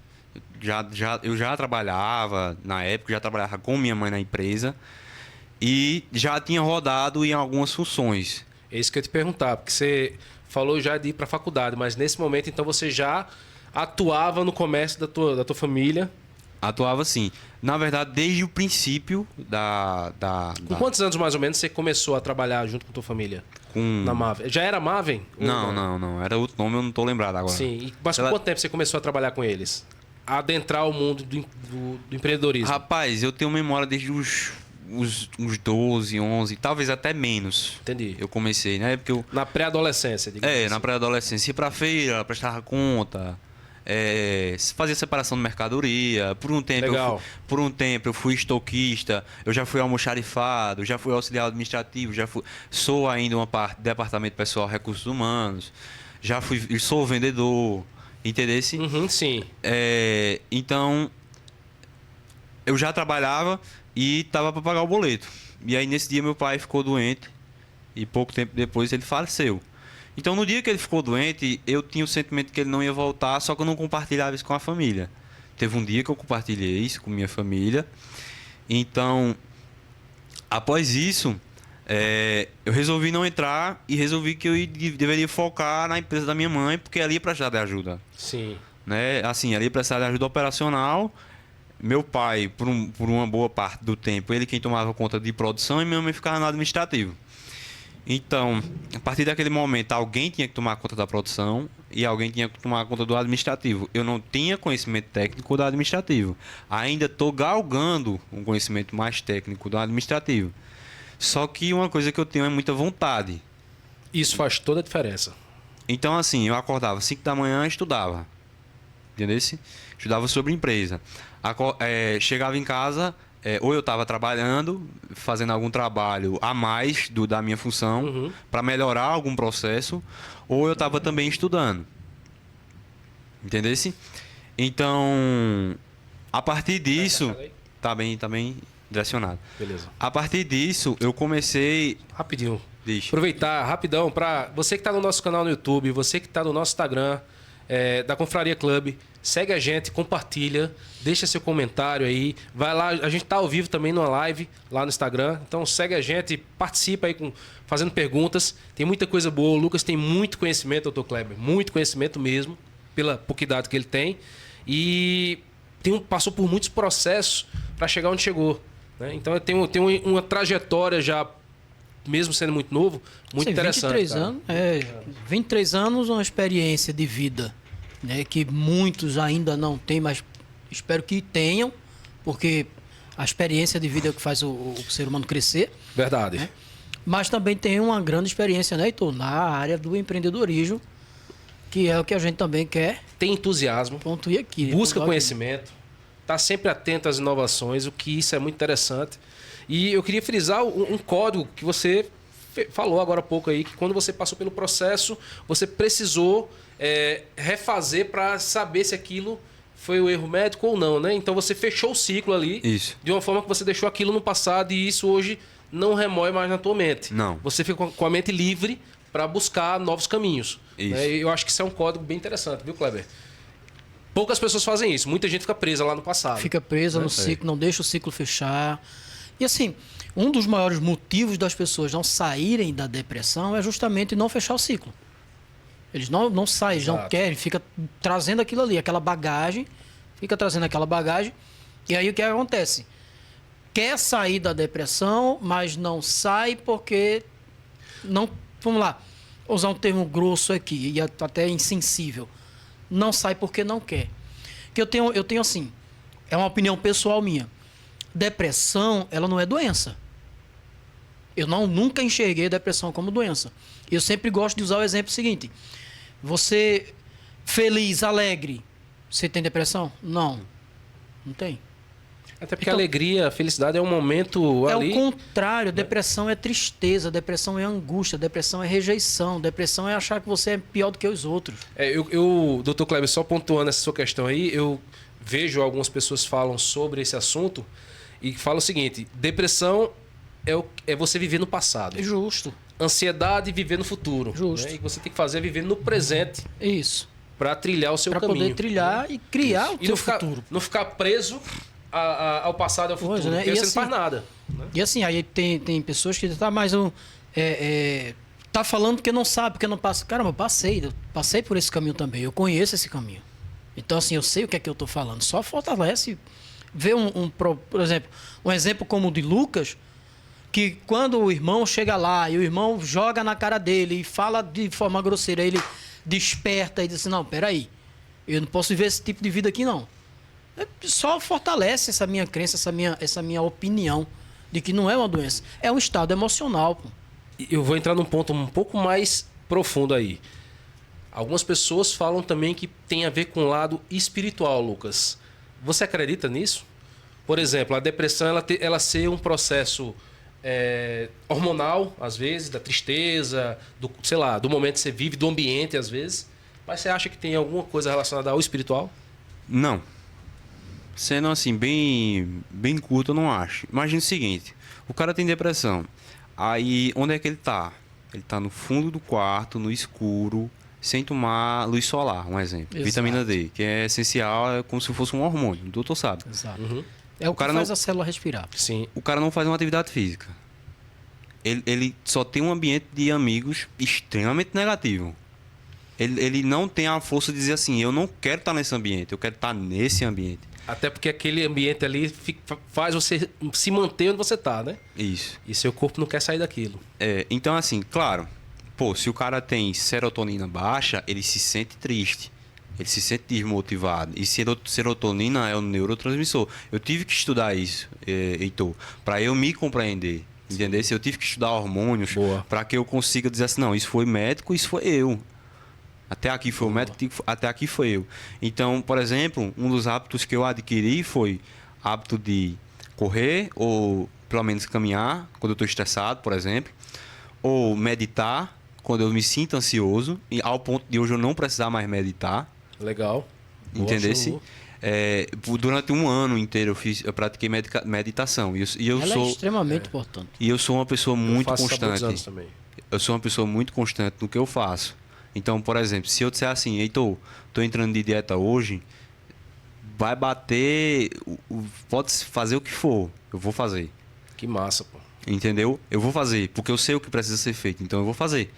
Eu já trabalhava, na época, já trabalhava com minha mãe na empresa e já tinha rodado em algumas funções. É isso que eu ia te perguntar, porque você falou já de ir para a faculdade, mas nesse momento, então, você já atuava no comércio da tua família. Atuava sim. Na verdade, desde o princípio Com quantos anos, mais ou menos, você começou a trabalhar junto com a tua família? Na Maven? Já era Maven? Não. Era outro nome, eu não tô lembrado agora. Sim. Mas com quanto tempo você começou a trabalhar com eles? A adentrar o mundo do empreendedorismo? Rapaz, eu tenho memória desde uns 12, 11, talvez até menos. Entendi. Eu comecei, né? Porque na pré-adolescência, digamos assim. Na pré-adolescência. Ia pra feira, prestava conta, fazia separação de mercadoria. Por um tempo eu fui estoquista, eu já fui almoxarifado, já fui auxiliar administrativo, sou ainda uma parte do departamento pessoal recursos humanos, sou vendedor, entendesse? Sim. Então, eu já trabalhava e tava para pagar o boleto. E aí nesse dia meu pai ficou doente e pouco tempo depois ele faleceu. Então no dia que ele ficou doente, eu tinha o sentimento que ele não ia voltar, só que eu não compartilhava isso com a família. Teve um dia que eu compartilhei isso com minha família. Então, após isso, eu resolvi não entrar e resolvi que eu deveria focar na empresa da minha mãe, porque ela ia precisar de ajuda. Sim. Né? Assim, ela ia precisar de ajuda operacional. Meu pai, por uma boa parte do tempo, ele quem tomava conta de produção e minha mãe ficava no administrativo. Então, a partir daquele momento, alguém tinha que tomar conta da produção e alguém tinha que tomar conta do administrativo. Eu não tinha conhecimento técnico do administrativo. Ainda estou galgando um conhecimento mais técnico do administrativo. Só que uma coisa que eu tenho é muita vontade. Isso faz toda a diferença. Então, assim, eu acordava 5 da manhã e estudava. Entendeu? Estudava sobre empresa. Chegava em casa, ou eu estava trabalhando, fazendo algum trabalho a mais da minha função para melhorar algum processo, ou eu estava também estudando. Entendeu? Então, a partir disso... Tá bem direcionado. Beleza. A partir disso, eu comecei... Rapidinho. Deixa. Aproveitar, rapidão, para você que está no nosso canal no YouTube, você que está no nosso Instagram, da Confraria Club, segue a gente, compartilha, deixa seu comentário aí, vai lá, a gente tá ao vivo também numa live lá no Instagram, então segue a gente, participa aí fazendo perguntas, tem muita coisa boa, o Lucas tem muito conhecimento, doutor Kleber, muito conhecimento mesmo, pela pouca idade que ele tem, e passou por muitos processos para chegar onde chegou, né? Então eu tenho uma trajetória já, mesmo sendo muito novo, muito interessante. 23 anos, 23 anos, uma experiência de vida, né, que muitos ainda não têm, mas espero que tenham, porque a experiência de vida é o que faz o ser humano crescer. Verdade. Né? Mas também tem uma grande experiência, né, Heitor, na área do empreendedorismo, que é o que a gente também quer. Tem entusiasmo, pontuir aqui. Busca conhecimento, está sempre atento às inovações, o que isso é muito interessante. E eu queria frisar um código que você falou agora há pouco aí, que quando você passou pelo processo, você precisou refazer para saber se aquilo foi o erro médico ou não, né? Então você fechou o ciclo ali, isso, de uma forma que você deixou aquilo no passado e isso hoje não remói mais na tua mente. Não. Você fica com a mente livre para buscar novos caminhos. Isso. Né? Eu acho que isso é um código bem interessante, viu, Kleber? Poucas pessoas fazem isso. Muita gente fica presa lá no passado. Fica presa no ciclo, não deixa o ciclo fechar. E assim, um dos maiores motivos das pessoas não saírem da depressão é justamente não fechar o ciclo. Eles não saem, Exato. não querem, fica trazendo aquilo ali, aquela bagagem, e aí o que acontece? Quer sair da depressão, mas não sai porque não, vamos lá, usar um termo grosso aqui, e até insensível. Não sai porque não quer. Que eu tenho assim, é uma opinião pessoal minha. Depressão, ela não é doença. Eu nunca enxerguei depressão como doença. Eu sempre gosto de usar o exemplo seguinte. Você feliz, alegre, você tem depressão? Não. Não tem. Até porque a alegria, a felicidade é um momento ali... É o contrário. Depressão é tristeza, depressão é angústia, depressão é rejeição, depressão é achar que você é pior do que os outros. Doutor Kleber, só pontuando essa sua questão aí, eu vejo algumas pessoas falam sobre esse assunto e falam o seguinte: depressão é você viver no passado. É justo. ansiedade e viver no futuro. Justo. Né? E você tem que fazer viver no presente Isso. para trilhar o seu Para caminho. poder trilhar e criar o E teu não ficar, futuro. não ficar preso ao passado e ao futuro. Pois, né? Porque E você assim- não faz nada. Né? E assim, aí tem pessoas que tá, mas tá falando porque não sabe, porque não passa. Caramba, eu passei por esse caminho também, eu conheço esse caminho. Então, assim, eu sei o que é que eu tô falando. Só fortalece ver por exemplo, um exemplo como o de Lucas, que quando o irmão chega lá e o irmão joga na cara dele e fala de forma grosseira, ele desperta e diz assim, não, peraí, eu não posso viver esse tipo de vida aqui, não. Só fortalece essa minha crença, essa minha opinião de que não é uma doença. É um estado emocional, pô. Eu vou entrar num ponto um pouco mais profundo aí. Algumas pessoas falam também que tem a ver com o lado espiritual, Lucas. Você acredita nisso? Por exemplo, a depressão ela ser um processo hormonal, às vezes, da tristeza, sei lá, do momento que você vive, do ambiente, às vezes. Mas você acha que tem alguma coisa relacionada ao espiritual? Não. Sendo assim, bem curto, eu não acho. Imagina o seguinte: o cara tem depressão. Aí, onde é que ele tá? Ele tá no fundo do quarto, no escuro, sem tomar luz solar, um exemplo. Exato. Vitamina D, que é essencial, é como se fosse um hormônio, o doutor sabe. Exato. Uhum. É o que cara faz não- a célula respirar. Sim. O cara não faz uma atividade física. Ele só tem um ambiente de amigos extremamente negativo. Ele não tem a força de dizer assim, eu não quero estar nesse ambiente, eu quero estar nesse ambiente. Até porque aquele ambiente ali faz você se manter onde você tá, né? Isso. E seu corpo não quer sair daquilo. Então, assim, claro, pô, se o cara tem serotonina baixa, ele se sente triste. Ele se sente desmotivado. E serotonina é um neurotransmissor. Eu tive que estudar isso, Heitor, para eu me compreender. Entendeu? Eu tive que estudar hormônios Boa. para que eu consiga dizer assim, não, isso foi médico, isso foi eu. Até aqui foi o médico, até aqui foi eu. Então, por exemplo, um dos hábitos que eu adquiri foi hábito de correr, ou pelo menos caminhar, quando eu estou estressado, por exemplo. Ou meditar, quando eu me sinto ansioso, e ao ponto de hoje eu não precisar mais meditar. Legal. Boa, Entendesse? show. Durante um ano inteiro eu pratiquei meditação. E eu Ela é sou, extremamente importante. e eu sou uma pessoa muito Eu faço isso há muitos constante. anos também. Eu sou uma pessoa muito constante no que eu faço. Então, por exemplo, se eu disser assim, Heitor, tô entrando de dieta hoje, vai bater, pode fazer o que for, eu vou fazer. Que massa, pô. Entendeu? Eu vou fazer, porque eu sei o que precisa ser feito, então eu vou fazer.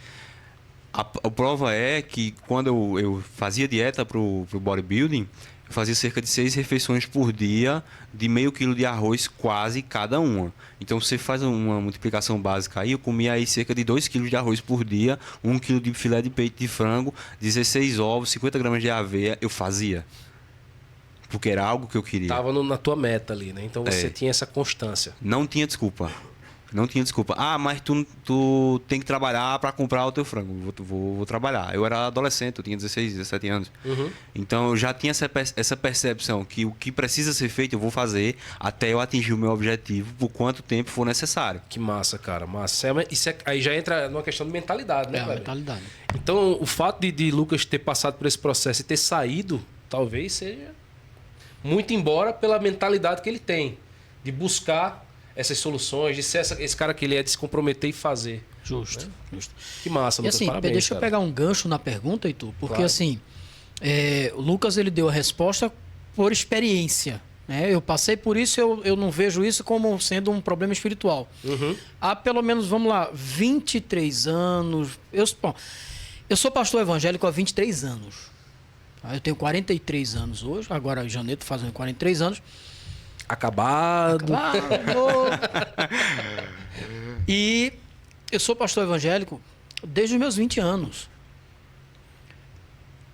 A prova é que quando eu fazia dieta pro bodybuilding, eu fazia cerca de 6 refeições por dia, de meio quilo de arroz quase cada uma. Então você faz uma multiplicação básica aí, eu comia aí cerca de 2 quilos de arroz por dia, 1 quilo de filé de peito de frango, 16 ovos, 50 gramas de aveia, eu fazia. Porque era algo que eu queria. Tava na tua meta ali, né? Então você tinha essa constância. Não tinha desculpa. Não tinha desculpa. Ah, mas tu tem que trabalhar para comprar o teu frango. Vou trabalhar. Eu era adolescente, eu tinha 16, 17 anos. Uhum. Então eu já tinha essa percepção que o que precisa ser feito eu vou fazer até eu atingir o meu objetivo por quanto tempo for necessário. Que massa, cara. Massa. Aí já entra numa questão de mentalidade, né, É a Kleber? mentalidade. Então, o fato de Lucas ter passado por esse processo e ter saído, talvez seja muito embora pela mentalidade que ele tem. De buscar essas soluções, de ser esse cara que ele é, de se comprometer e fazer. Justo, justo. Que massa, E Lucas. assim, Parabéns, deixa eu cara. pegar um gancho na pergunta, Heitor, porque Claro. assim, o Lucas ele deu a resposta por experiência. Né? Eu passei por isso, eu não vejo isso como sendo um problema espiritual. Uhum. Há pelo menos, vamos lá, 23 anos. Eu sou pastor evangélico há 23 anos. Tá? Eu tenho 43 anos hoje, agora em janeiro estou fazendo 43 anos. Acabado. Claro. E eu sou pastor evangélico desde os meus 20 anos.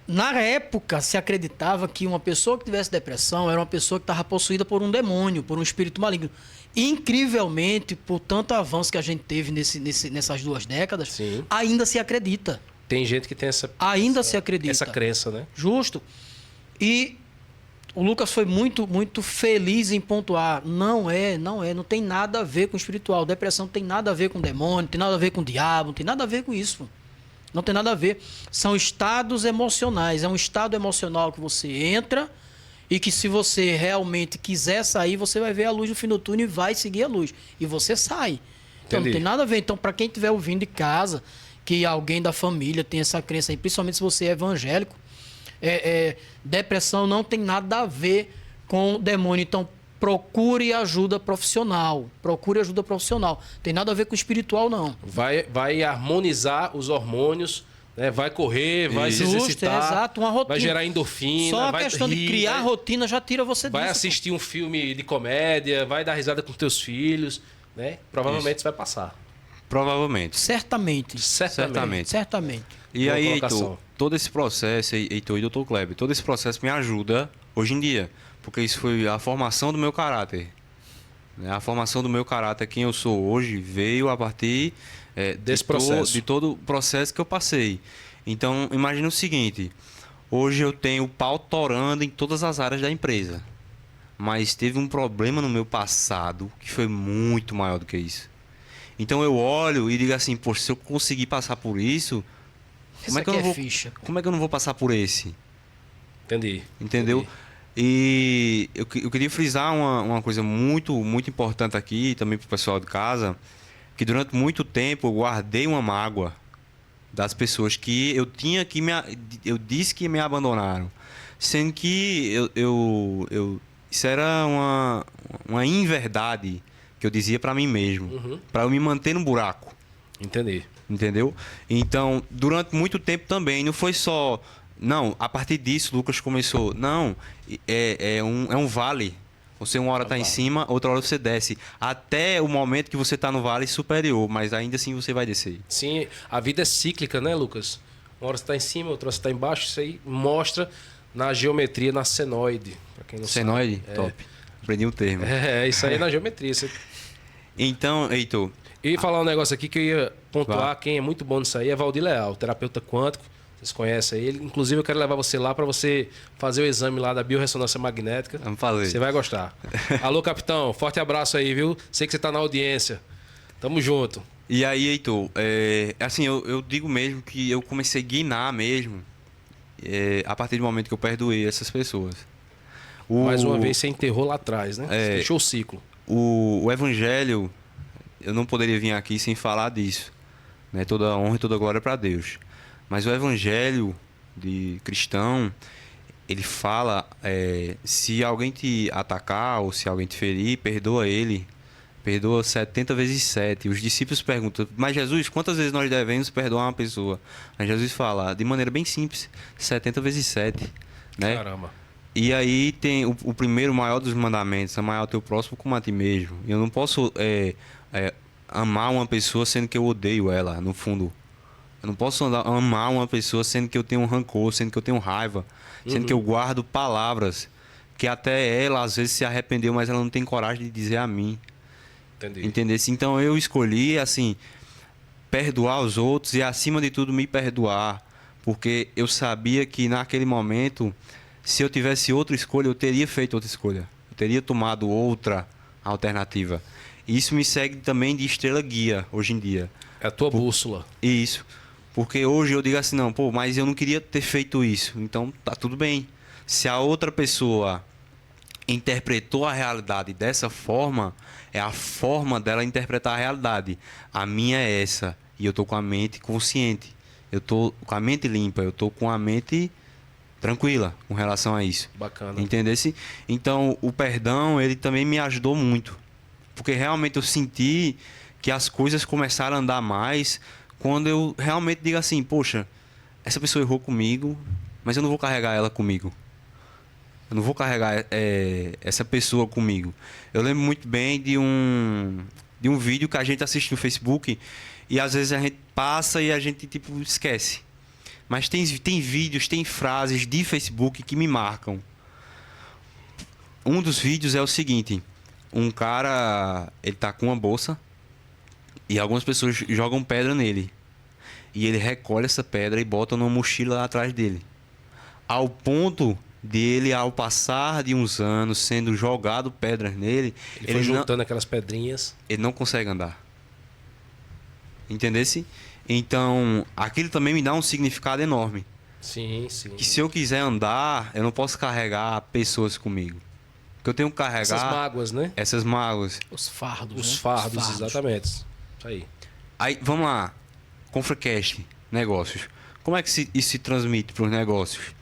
Na época, se acreditava que uma pessoa que tivesse depressão era uma pessoa que estava possuída por um demônio, por um espírito maligno. Incrivelmente, por tanto avanço que a gente teve nessas 2 décadas, Sim. ainda se acredita. Tem gente que tem essa Se acredita. essa crença, né? Justo. E o Lucas foi muito, muito feliz em pontuar. Não tem nada a ver com espiritual. Depressão não tem nada a ver com demônio, não tem nada a ver com diabo, não tem nada a ver com isso. Não tem nada a ver. São estados emocionais. É um estado emocional que você entra e que se você realmente quiser sair, você vai ver a luz no fim do túnel e vai seguir a luz. E você sai. Então não Entendi. tem nada a ver. Então, para quem estiver ouvindo de casa, que alguém da família tem essa crença aí, principalmente se você é evangélico, depressão não tem nada a ver com demônio. Então, procure ajuda profissional. Procure ajuda profissional. Tem nada a ver com espiritual, não. Vai harmonizar os hormônios, né? Vai correr, vai se Justo, exercitar, exato, uma rotina. vai gerar endorfina, Só a vai questão de rir, criar vai, rotina já tira você vai disso. assistir um filme de comédia, vai dar risada com teus filhos, né? Provavelmente isso vai passar. Provavelmente. Certamente. Certamente. Certamente. E Boa aí, colocação. Heitor, todo esse processo, Heitor e Dr. Kleber, todo esse processo me ajuda hoje em dia. Porque isso foi a formação do meu caráter. Né? A formação do meu caráter, quem eu sou hoje, veio a partir Desse processo. de todo o processo que eu passei. Então, imagine o seguinte. Hoje eu tenho o pau torando em todas as áreas da empresa. Mas teve um problema no meu passado que foi muito maior do que isso. Então eu olho e digo assim, poxa, se eu conseguir passar por isso, como é que eu não vou, ficha. como é que eu não vou passar por esse? Entendi. Entendeu? Entendi. E eu queria frisar uma coisa muito, muito importante aqui, também para o pessoal de casa, que durante muito tempo eu guardei uma mágoa das pessoas que eu disse que me abandonaram, sendo que isso era uma inverdade que eu dizia para mim mesmo, para eu me manter no buraco. Entendi. Entendeu? Então, durante muito tempo também, não foi só... Não, a partir disso, Lucas começou... Não, é um vale. Você uma hora está em cima, outra hora você desce. Até o momento que você está no vale superior, mas ainda assim você vai descer. Sim, a vida é cíclica, né, Lucas? Uma hora você está em cima, outra hora você está embaixo. Isso aí mostra na geometria, na senoide. Pra quem não Senoide? sabe. Top. Aprendi um termo. Isso aí na geometria. Então, Heitor... Eu ia falar um negócio aqui que eu ia pontuar. Vá. Quem é muito bom nisso aí é Valdir Leal, terapeuta quântico. Vocês conhecem ele. Inclusive, eu quero levar você lá para você fazer o exame lá da biorressonância magnética. Vamos fazer. Você vai gostar. Alô, capitão. Forte abraço aí, viu? Sei que você tá na audiência. Tamo junto. E aí, Heitor, assim, eu digo mesmo que eu comecei a guinar mesmo a partir do momento que eu perdoei essas pessoas. Mais uma vez, você enterrou lá atrás, né? Você fechou o ciclo. O evangelho, eu não poderia vir aqui sem falar disso. Né? Toda a honra e toda a glória para Deus. Mas o evangelho de cristão, ele fala, se alguém te atacar ou se alguém te ferir, perdoa ele. Perdoa 70 vezes 7. Os discípulos perguntam, mas Jesus, quantas vezes nós devemos perdoar uma pessoa? Mas Jesus fala, de maneira bem simples, 70 vezes 7. Né? Caramba. E aí tem o primeiro maior dos mandamentos, amar o teu próximo como a ti mesmo. Eu não posso amar uma pessoa sendo que eu odeio ela, no fundo. Eu não posso amar uma pessoa sendo que eu tenho um rancor, sendo que eu tenho raiva, sendo que eu guardo palavras que até ela às vezes se arrependeu, mas ela não tem coragem de dizer a mim. Entendi. Entendesse? Então eu escolhi, assim, perdoar os outros e acima de tudo me perdoar. Porque eu sabia que naquele momento, se eu tivesse outra escolha, eu teria feito outra escolha. Eu teria tomado outra alternativa. E isso me segue também de estrela guia, hoje em dia. É a tua bússola. Isso. Porque hoje eu digo assim, não, pô, mas eu não queria ter feito isso. Então tá tudo bem. Se a outra pessoa interpretou a realidade dessa forma, é a forma dela interpretar a realidade. A minha é essa. E eu tô com a mente consciente. Eu tô com a mente limpa. Eu tô com a mente tranquila com relação a isso. Bacana. Entendesse? Então, o perdão, ele também me ajudou muito. Porque realmente eu senti que as coisas começaram a andar mais quando eu realmente digo assim, poxa, essa pessoa errou comigo, mas eu não vou carregar ela comigo. Eu não vou carregar essa pessoa comigo. Eu lembro muito bem de um vídeo que a gente assiste no Facebook e às vezes a gente passa e a gente tipo esquece. Mas tem vídeos, tem frases de Facebook que me marcam. Um dos vídeos é o seguinte: um cara, ele tá com uma bolsa e algumas pessoas jogam pedra nele. E ele recolhe essa pedra e bota numa mochila lá atrás dele. Ao ponto dele, ao passar de uns anos, sendo jogado pedras nele, Ele foi juntando aquelas pedrinhas. ele não consegue andar. Entendesse? Então, aquilo também me dá um significado enorme. Sim, sim. Que se eu quiser andar, eu não posso carregar pessoas comigo. Porque eu tenho que carregar Essas mágoas, né? essas mágoas. Os fardos. Os né? fardos, exatamente. Isso Tá aí. Aí, vamos lá. ConfraCast, negócios. Como é que isso se transmite para os negócios?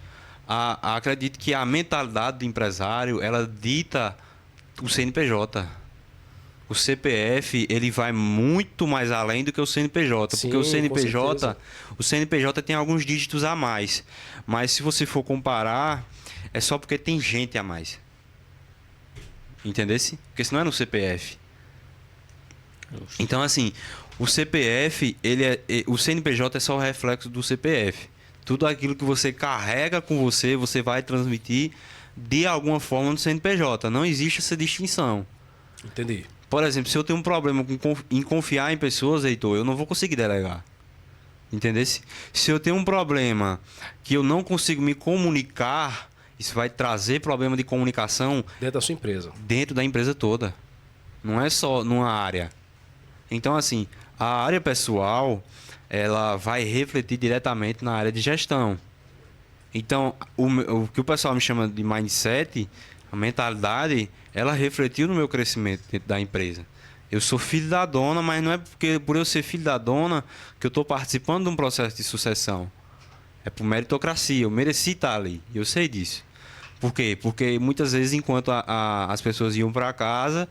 Acredito que a mentalidade do empresário, ela dita o CNPJ. O CPF, ele vai muito mais além do que o CNPJ. Sim, porque com certeza. o CNPJ tem alguns dígitos a mais. Mas se você for comparar, é só porque tem gente a mais. Entendesse? Porque senão é no CPF. Então, assim, o CPF, o CNPJ é só o reflexo do CPF. Tudo aquilo que você carrega com você, você vai transmitir de alguma forma no CNPJ. Não existe essa distinção. Entendi. Por exemplo, se eu tenho um problema em confiar em pessoas, Heitor, eu não vou conseguir delegar. Entendesse? Se eu tenho um problema que eu não consigo me comunicar, isso vai trazer problema de comunicação Dentro da sua empresa. dentro da empresa toda. Não é só numa área. Então, assim, a área pessoal, ela vai refletir diretamente na área de gestão. Então, o que o pessoal me chama de mindset, a mentalidade, ela refletiu no meu crescimento dentro da empresa. Eu sou filho da dona, mas não é porque por eu ser filho da dona que eu estou participando de um processo de sucessão. É por meritocracia, eu mereci estar ali, eu sei disso. Por quê? Porque muitas vezes, enquanto as pessoas iam para casa,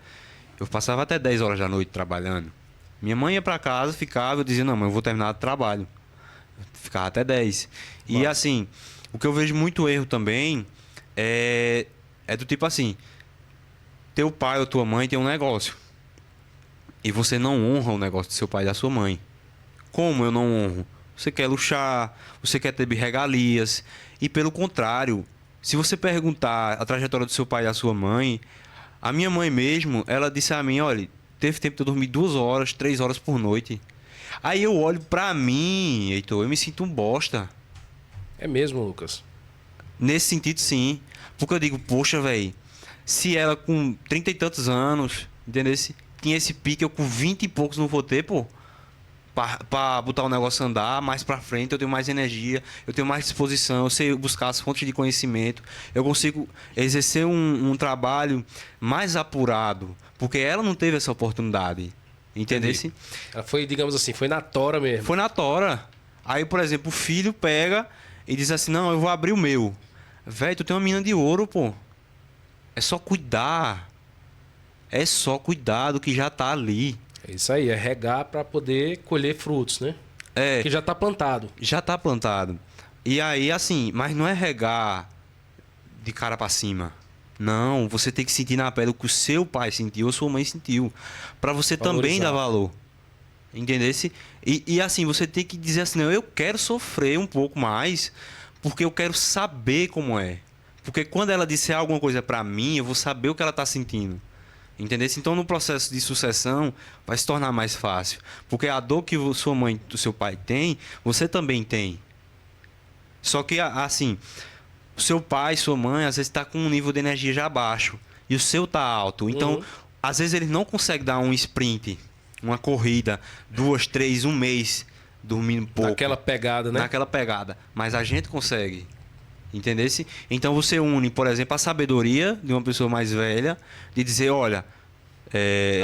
eu passava até 10 horas da noite trabalhando. Minha mãe ia para casa, ficava, eu dizia, não, mas eu vou terminar o trabalho. Eu ficava até 10. E assim, o que eu vejo muito erro também é do tipo assim, teu pai ou tua mãe tem um negócio e você não honra o negócio do seu pai e da sua mãe. Como eu não honro? Você quer luxar, você quer ter regalias. E pelo contrário, se você perguntar a trajetória do seu pai e da sua mãe, a minha mãe mesmo, ela disse a mim, olha, teve tempo de eu dormir 2 horas, 3 horas por noite. Aí eu olho pra mim, Heitor, eu me sinto um bosta. É mesmo, Lucas? Nesse sentido, sim. Porque eu digo, poxa, velho, se ela com 30 e tantos anos, entendeu? Tinha esse pique, eu com 20 e poucos não vou ter, pô. Pra botar o negócio andar mais pra frente, eu tenho mais energia, eu tenho mais disposição, eu sei buscar as fontes de conhecimento, eu consigo exercer um trabalho mais apurado, porque ela não teve essa oportunidade, entendeu? Ela foi, digamos assim, foi na tora mesmo. Foi na tora. Aí, por exemplo, o filho pega e diz assim, não, eu vou abrir o meu. Velho, tu tem uma mina de ouro, pô. É só cuidar. É só cuidar do que já tá ali. É isso aí, é regar para poder colher frutos, né? É. Que já tá plantado. Já tá plantado. E aí, assim, mas não é regar de cara pra cima. Não, você tem que sentir na pele o que o seu pai sentiu ou sua mãe sentiu. Pra você também dar valor. Entendesse? E assim, você tem que dizer assim, não, eu quero sofrer um pouco mais, porque eu quero saber como é. Porque quando ela disser alguma coisa pra mim, eu vou saber o que ela tá sentindo. Entendeu? Então, no processo de sucessão, vai se tornar mais fácil. Porque a dor que sua mãe e o seu pai têm, você também tem. Só que, assim, o seu pai, sua mãe, às vezes está com um nível de energia já baixo. E o seu tá alto. Então, às vezes, ele não consegue dar um sprint, uma corrida, 2, 3, um mês, dormindo pouco. Naquela pegada, né? Naquela pegada. Mas a gente consegue. Entendesse? Então você une, por exemplo, a sabedoria de uma pessoa mais velha de dizer, olha...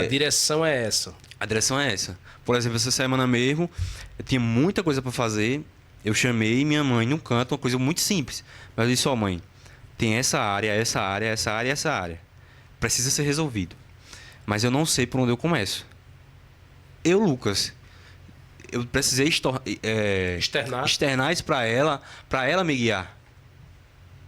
A direção é essa. A direção é essa. Por exemplo, essa semana mesmo, eu tinha muita coisa para fazer. Eu chamei minha mãe num canto, uma coisa muito simples. Mas eu disse, ó, mãe, tem essa área, essa área, essa área e essa área. Precisa ser resolvido. Mas eu não sei por onde eu começo. Lucas, eu precisei externar isso para ela me guiar.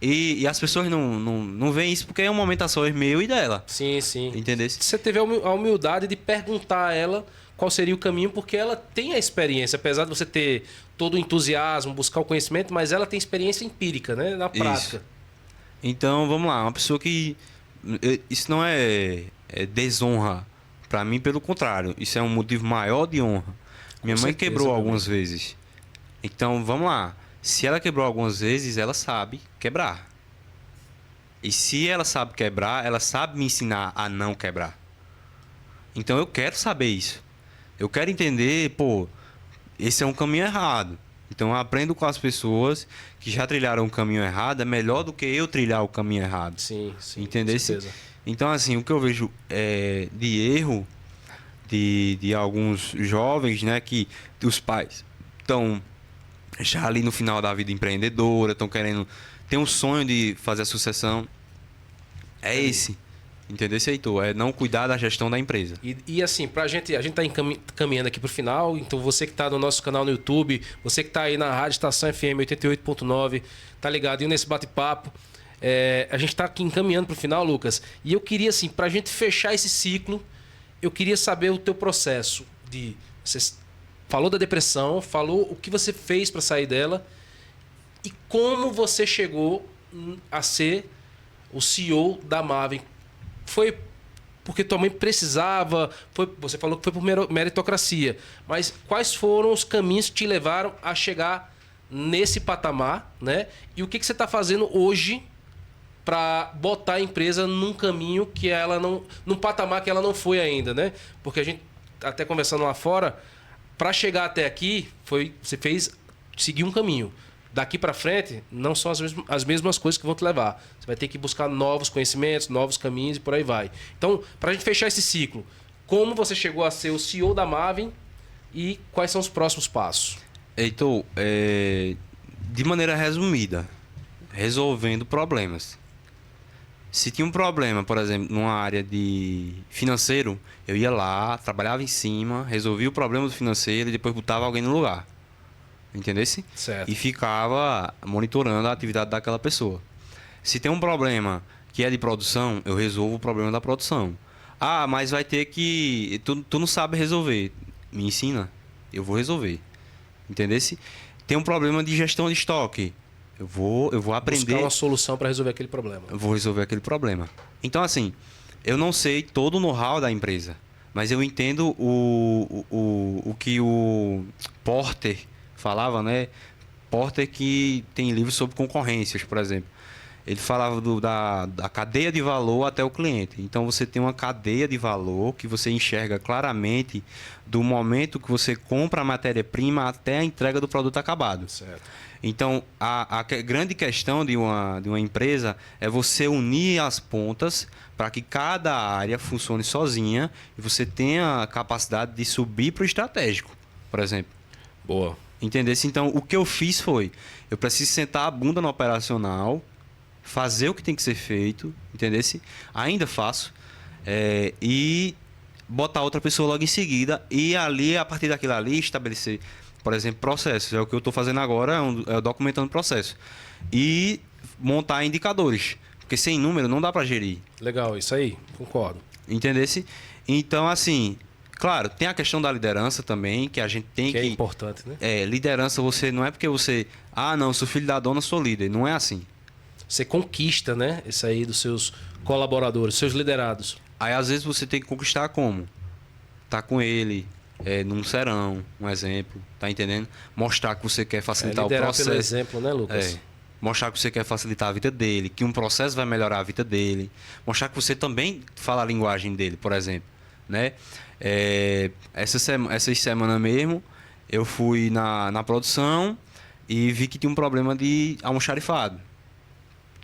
E as pessoas não veem isso porque é uma momento só meu e dela. Sim, sim. Entendeu? Você teve a humildade de perguntar a ela qual seria o caminho, porque ela tem a experiência. Apesar de você ter todo o entusiasmo, buscar o conhecimento, mas ela tem experiência empírica, né? Na prática. Isso. Então, vamos lá. Uma pessoa que... Isso não é desonra. Para mim, pelo contrário. Isso é um motivo maior de honra. Minha mãe quebrou algumas vezes. Então, vamos lá. Se ela quebrou algumas vezes, ela sabe quebrar. E se ela sabe quebrar, ela sabe me ensinar a não quebrar. Então eu quero saber isso. Eu quero entender, pô, esse é um caminho errado. Então eu aprendo com as pessoas que já trilharam o caminho errado, é melhor do que eu trilhar o caminho errado. Sim, sim. Entendeu? Com certeza. Então, assim, o que eu vejo de erro de alguns jovens, né, que os pais estão já ali no final da vida empreendedora, estão querendo, tem um sonho de fazer a sucessão. É esse, entendeu? Esse, Heitor, é não cuidar da gestão da empresa. E assim, a gente tá caminhando aqui pro final, então você que tá no nosso canal no YouTube, você que tá aí na Rádio Estação FM 88.9, tá ligado? E nesse bate-papo, a gente tá aqui encaminhando pro final, Lucas, e eu queria, assim, pra gente fechar esse ciclo, eu queria saber o teu processo de... Você falou da depressão, falou o que você fez para sair dela e como você chegou a ser o CEO da Mavin. Foi porque tua mãe precisava, você falou que foi por meritocracia, mas quais foram os caminhos que te levaram a chegar nesse patamar, né? E o que você está fazendo hoje para botar a empresa num caminho que ela não, num patamar que ela não foi ainda, né? Porque a gente até conversando lá fora, para chegar até aqui, você seguir um caminho. Daqui para frente, não são as mesmas coisas que vão te levar. Você vai ter que buscar novos conhecimentos, novos caminhos e por aí vai. Então, para a gente fechar esse ciclo, como você chegou a ser o CEO da Mavin e quais são os próximos passos? Heitor, de maneira resumida, resolvendo problemas. Se tinha um problema, por exemplo, numa área de financeiro, eu ia lá, trabalhava em cima, resolvia o problema do financeiro e depois botava alguém no lugar. Entendesse? Certo. E ficava monitorando a atividade daquela pessoa. Se tem um problema que é de produção, eu resolvo o problema da produção. Ah, mas vai ter que... Tu não sabe resolver. Me ensina, eu vou resolver. Entendesse? Tem um problema de gestão de estoque. Eu vou aprender... Buscar uma solução para resolver aquele problema. Eu vou resolver aquele problema. Então, assim, eu não sei todo o know-how da empresa, mas eu entendo o que o Porter falava, né? Porter, que tem livros sobre concorrências, por exemplo. Ele falava da cadeia de valor até o cliente. Então você tem uma cadeia de valor que você enxerga claramente do momento que você compra a matéria-prima até a entrega do produto acabado. Certo. Então a grande questão de uma empresa é você unir as pontas para que cada área funcione sozinha e você tenha a capacidade de subir para o estratégico, por exemplo. Boa. Entendesse? Então, o que eu fiz foi... Eu preciso sentar a bunda no operacional, fazer o que tem que ser feito, entendesse? Ainda faço. E botar outra pessoa logo em seguida. E ali, a partir daquilo ali, estabelecer, por exemplo, processos. É o que eu estou fazendo agora, é documentando processo. E montar indicadores. Porque sem número não dá para gerir. Legal, isso aí. Concordo. Entendesse? Então, assim... Claro, tem a questão da liderança também, que a gente tem que... é importante, né? Liderança, você não é porque você... Ah, não, sou filho da dona, sou líder. Não é assim. Você conquista, né? Isso aí dos seus colaboradores, seus liderados. Aí, às vezes, você tem que conquistar como? Tá com ele, num serão, um exemplo. Tá entendendo? Mostrar que você quer facilitar o processo. Pelo exemplo, né, Lucas? Mostrar que você quer facilitar a vida dele, que um processo vai melhorar a vida dele. Mostrar que você também fala a linguagem dele, por exemplo. Né? Essas semanas mesmo, eu fui na produção e vi que tinha um problema de almoxarifado.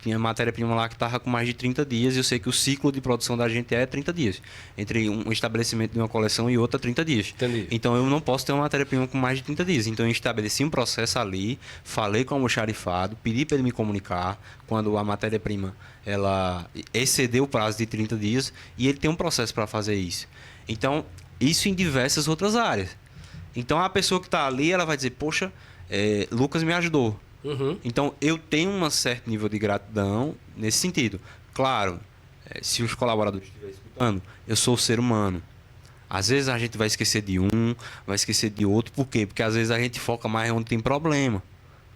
Tinha matéria-prima lá que estava com mais de 30 dias e eu sei que o ciclo de produção da gente é 30 dias. Entre um estabelecimento de uma coleção e outra, 30 dias. Entendi. Então eu não posso ter uma matéria-prima com mais de 30 dias. Então eu estabeleci um processo ali, falei com o almoxarifado, pedi para ele me comunicar quando a matéria-prima ela excedeu o prazo de 30 dias e ele tem um processo para fazer isso. Então, isso em diversas outras áreas. Então a pessoa que está ali, ela vai dizer, poxa, Lucas me ajudou. Uhum. Então, eu tenho um certo nível de gratidão nesse sentido. Claro, se os colaboradores estiverem escutando, eu sou ser humano. Às vezes a gente vai esquecer de um, vai esquecer de outro. Por quê? Porque às vezes a gente foca mais onde tem problema.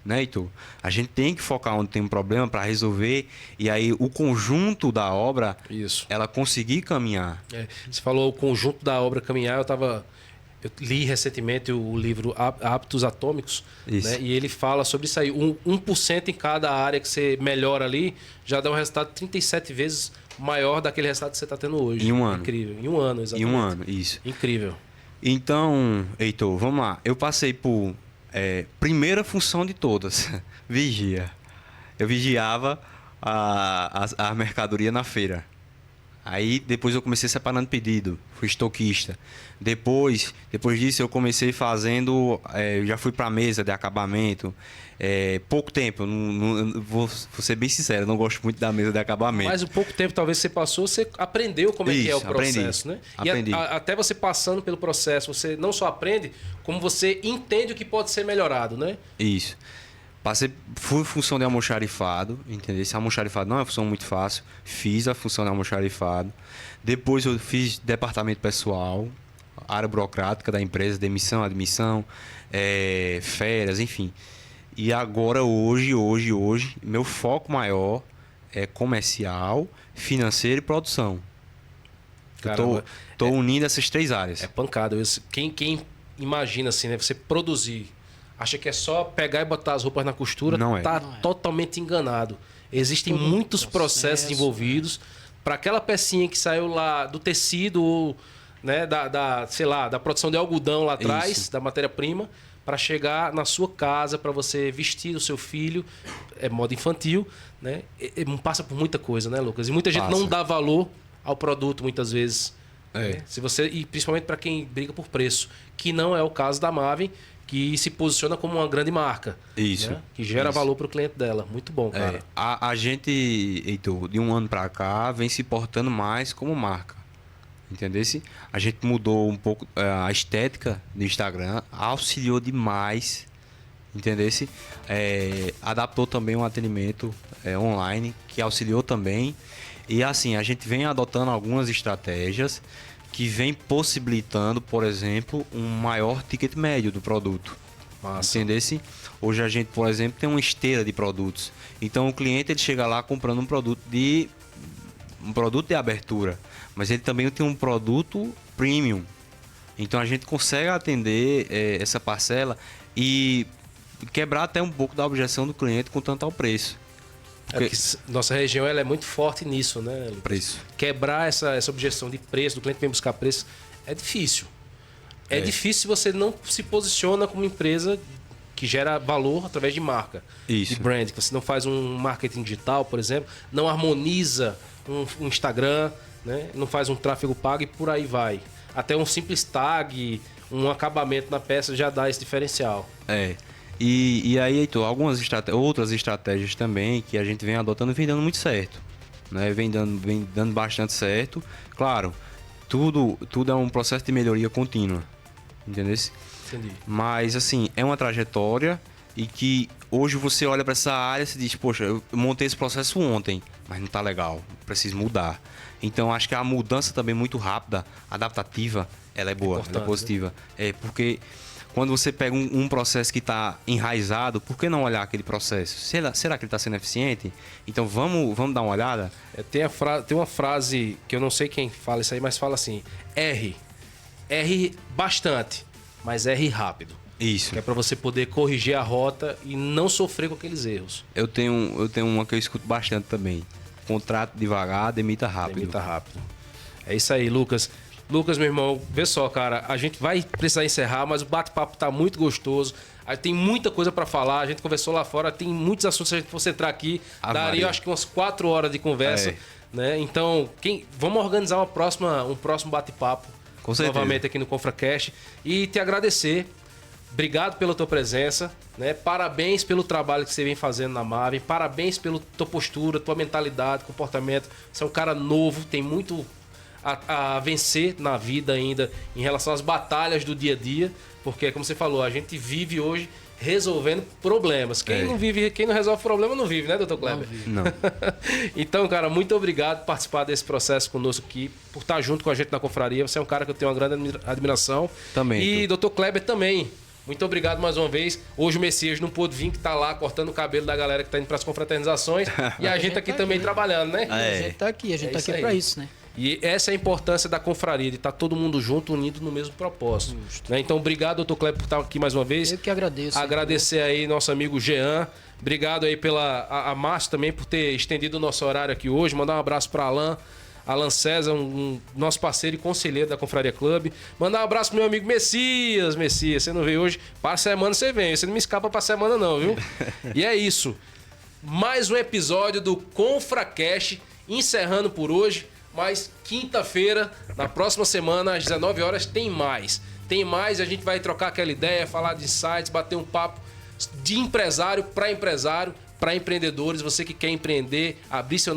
Né, Heitor? A gente tem que focar onde tem um problema para resolver. E aí o conjunto da obra, Isso. ela conseguir caminhar. Você falou o conjunto da obra caminhar, eu li recentemente o livro Hábitos Atômicos, né? E ele fala sobre isso aí. 1% em cada área que você melhora ali já dá um resultado 37 vezes maior daquele resultado que você está tendo hoje. Em um ano. Incrível. Em um ano, exatamente. Em um ano, isso. Incrível. Então, Heitor, vamos lá. Eu passei por primeira função de todas, vigia. Eu vigiava a mercadoria na feira. Aí depois eu comecei separando pedido, fui estoquista. Depois disso eu comecei fazendo, eu já fui para mesa de acabamento. Pouco tempo, vou ser bem sincero, eu não gosto muito da mesa de acabamento. Mas o pouco tempo talvez você passou, você aprendeu como é que é o processo, né? Aprendi. E até você passando pelo processo, você não só aprende, como você entende o que pode ser melhorado, né? Isso. Fui função de almoxarifado, entendeu? Esse almoxarifado não é uma função muito fácil. Fiz a função de almoxarifado. Depois eu fiz departamento pessoal, área burocrática da empresa, demissão, admissão, férias, enfim. E agora, hoje, meu foco maior é comercial, financeiro e produção. Eu tô unindo essas 3 áreas. É pancada. Quem imagina assim, né? Você produzir, acha que é só pegar e botar as roupas na costura, Não é. tá totalmente enganado. Existem muitos processos envolvidos para aquela pecinha que saiu lá do tecido, ou, né, sei lá, da produção de algodão lá atrás, Isso. da matéria-prima, para chegar na sua casa, para você vestir o seu filho, moda infantil, né? Passa por muita coisa, né, Lucas? E muita gente não dá valor ao produto muitas vezes. E principalmente para quem briga por preço, que não é o caso da Mavin, que se posiciona como uma grande marca. Isso. Né? Que gera valor para o cliente dela. Muito bom, cara. A gente, Heitor, de um ano para cá, vem se portando mais como marca. Entendesse? A gente mudou um pouco a estética do Instagram, auxiliou demais. Entendesse? Adaptou também um atendimento online, que auxiliou também. E assim, a gente vem adotando algumas estratégias que vem possibilitando, por exemplo, um maior ticket médio do produto. Massa. Entendesse? Hoje a gente, por exemplo, tem uma esteira de produtos. Então o cliente ele chega lá comprando um produto de abertura, mas ele também tem um produto premium. Então a gente consegue atender essa parcela e quebrar até um pouco da objeção do cliente com tanto ao preço. Porque nossa região ela é muito forte nisso, né, Lucas? Preço. Quebrar essa objeção de preço, do cliente vem buscar preço, é difícil. É difícil se você não se posiciona como empresa que gera valor através de marca. Isso. De brand. Que você não faz um marketing digital, por exemplo, não harmoniza um Instagram, né? Não faz um tráfego pago e por aí vai. Até um simples tag, um acabamento na peça já dá esse diferencial. E aí, Heitor, outras estratégias também que a gente vem adotando e vem dando muito certo. Né? Vem dando bastante certo. Claro, tudo é um processo de melhoria contínua. Entendeu? Entendi. Mas, assim, é uma trajetória e que hoje você olha para essa área e se diz, poxa, eu montei esse processo ontem, mas não tá legal, preciso mudar. Então, acho que a mudança também muito rápida, adaptativa, ela é boa, ela é positiva. Né? Porque quando você pega um processo que está enraizado, por que não olhar aquele processo? Será que ele está sendo eficiente? Então, vamos dar uma olhada? Tem uma frase que eu não sei quem fala isso aí, mas fala assim: erre bastante, mas erre rápido. Isso. Que é para você poder corrigir a rota e não sofrer com aqueles erros. Eu tenho uma que eu escuto bastante também. Contrato devagar, demita rápido. Demita rápido. É isso aí, Lucas. Lucas, meu irmão, vê só, cara, a gente vai precisar encerrar, mas o bate-papo tá muito gostoso. Tem muita coisa para falar, a gente conversou lá fora, tem muitos assuntos, se a gente fosse entrar aqui, daria acho que umas 4 horas de conversa. Né? Então, vamos organizar um próximo bate-papo. Com certeza. Novamente aqui no ConfraCast. E te agradecer. Obrigado pela tua presença, né? Parabéns pelo trabalho que você vem fazendo na Mavin. Parabéns pela tua postura, tua mentalidade, comportamento. Você é um cara novo, tem muito a vencer na vida ainda em relação às batalhas do dia a dia. Porque, como você falou, a gente vive hoje resolvendo problemas. Quem não resolve problema não vive, né, doutor Kleber? Não. Então, cara, muito obrigado por participar desse processo conosco aqui, por estar junto com a gente na confraria. Você é um cara que eu tenho uma grande admiração. Também. E doutor Kleber também. Muito obrigado mais uma vez. Hoje o Messias não pôde vir, que tá lá cortando o cabelo da galera que tá indo para as confraternizações. E a gente aqui também trabalhando, né? A gente tá aqui, para isso, né? E essa é a importância da confraria, de estar todo mundo junto, unido no mesmo propósito. Né? Então, obrigado, doutor Kleber, por estar aqui mais uma vez. Eu que agradeço. Agradecer aí nosso amigo Jean. Obrigado aí a Márcio também por ter estendido o nosso horário aqui hoje. Mandar um abraço para Alan César, nosso parceiro e conselheiro da Confraria Club. Mandar um abraço pro meu amigo Messias. Messias, você não veio hoje? Para a semana você vem. Você não me escapa pra semana não, viu? E é isso. Mais um episódio do ConfraCast, encerrando por hoje. Mas quinta-feira, na próxima semana, às 19 horas, tem mais. Tem mais, a gente vai trocar aquela ideia, falar de insights, bater um papo de empresário, para empreendedores, você que quer empreender, abrir seu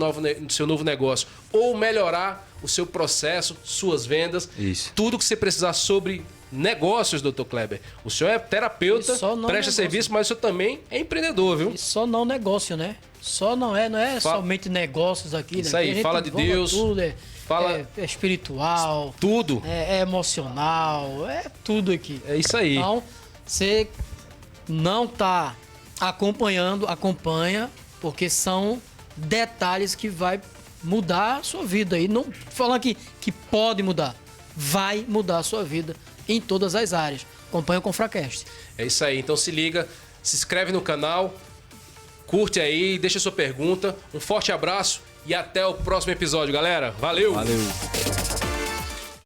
novo negócio ou melhorar o seu processo, suas vendas, Isso. tudo que você precisar sobre negócios, Dr. Kleber. O senhor é terapeuta, presta serviço, mas o senhor também é empreendedor, viu? E só não negócio, né? Só não é somente negócios aqui, né? Isso aí, A gente fala de engloba Deus, tudo, fala- é espiritual, Tudo. é emocional, é tudo aqui. É isso aí. Então, você não tá acompanhando, acompanha, porque são detalhes que vai mudar a sua vida. E não falando que pode mudar, vai mudar a sua vida em todas as áreas. Acompanha com o Confracast. É isso aí. Então se liga, se inscreve no canal, curte aí, deixa sua pergunta. Um forte abraço e até o próximo episódio, galera. Valeu! Valeu.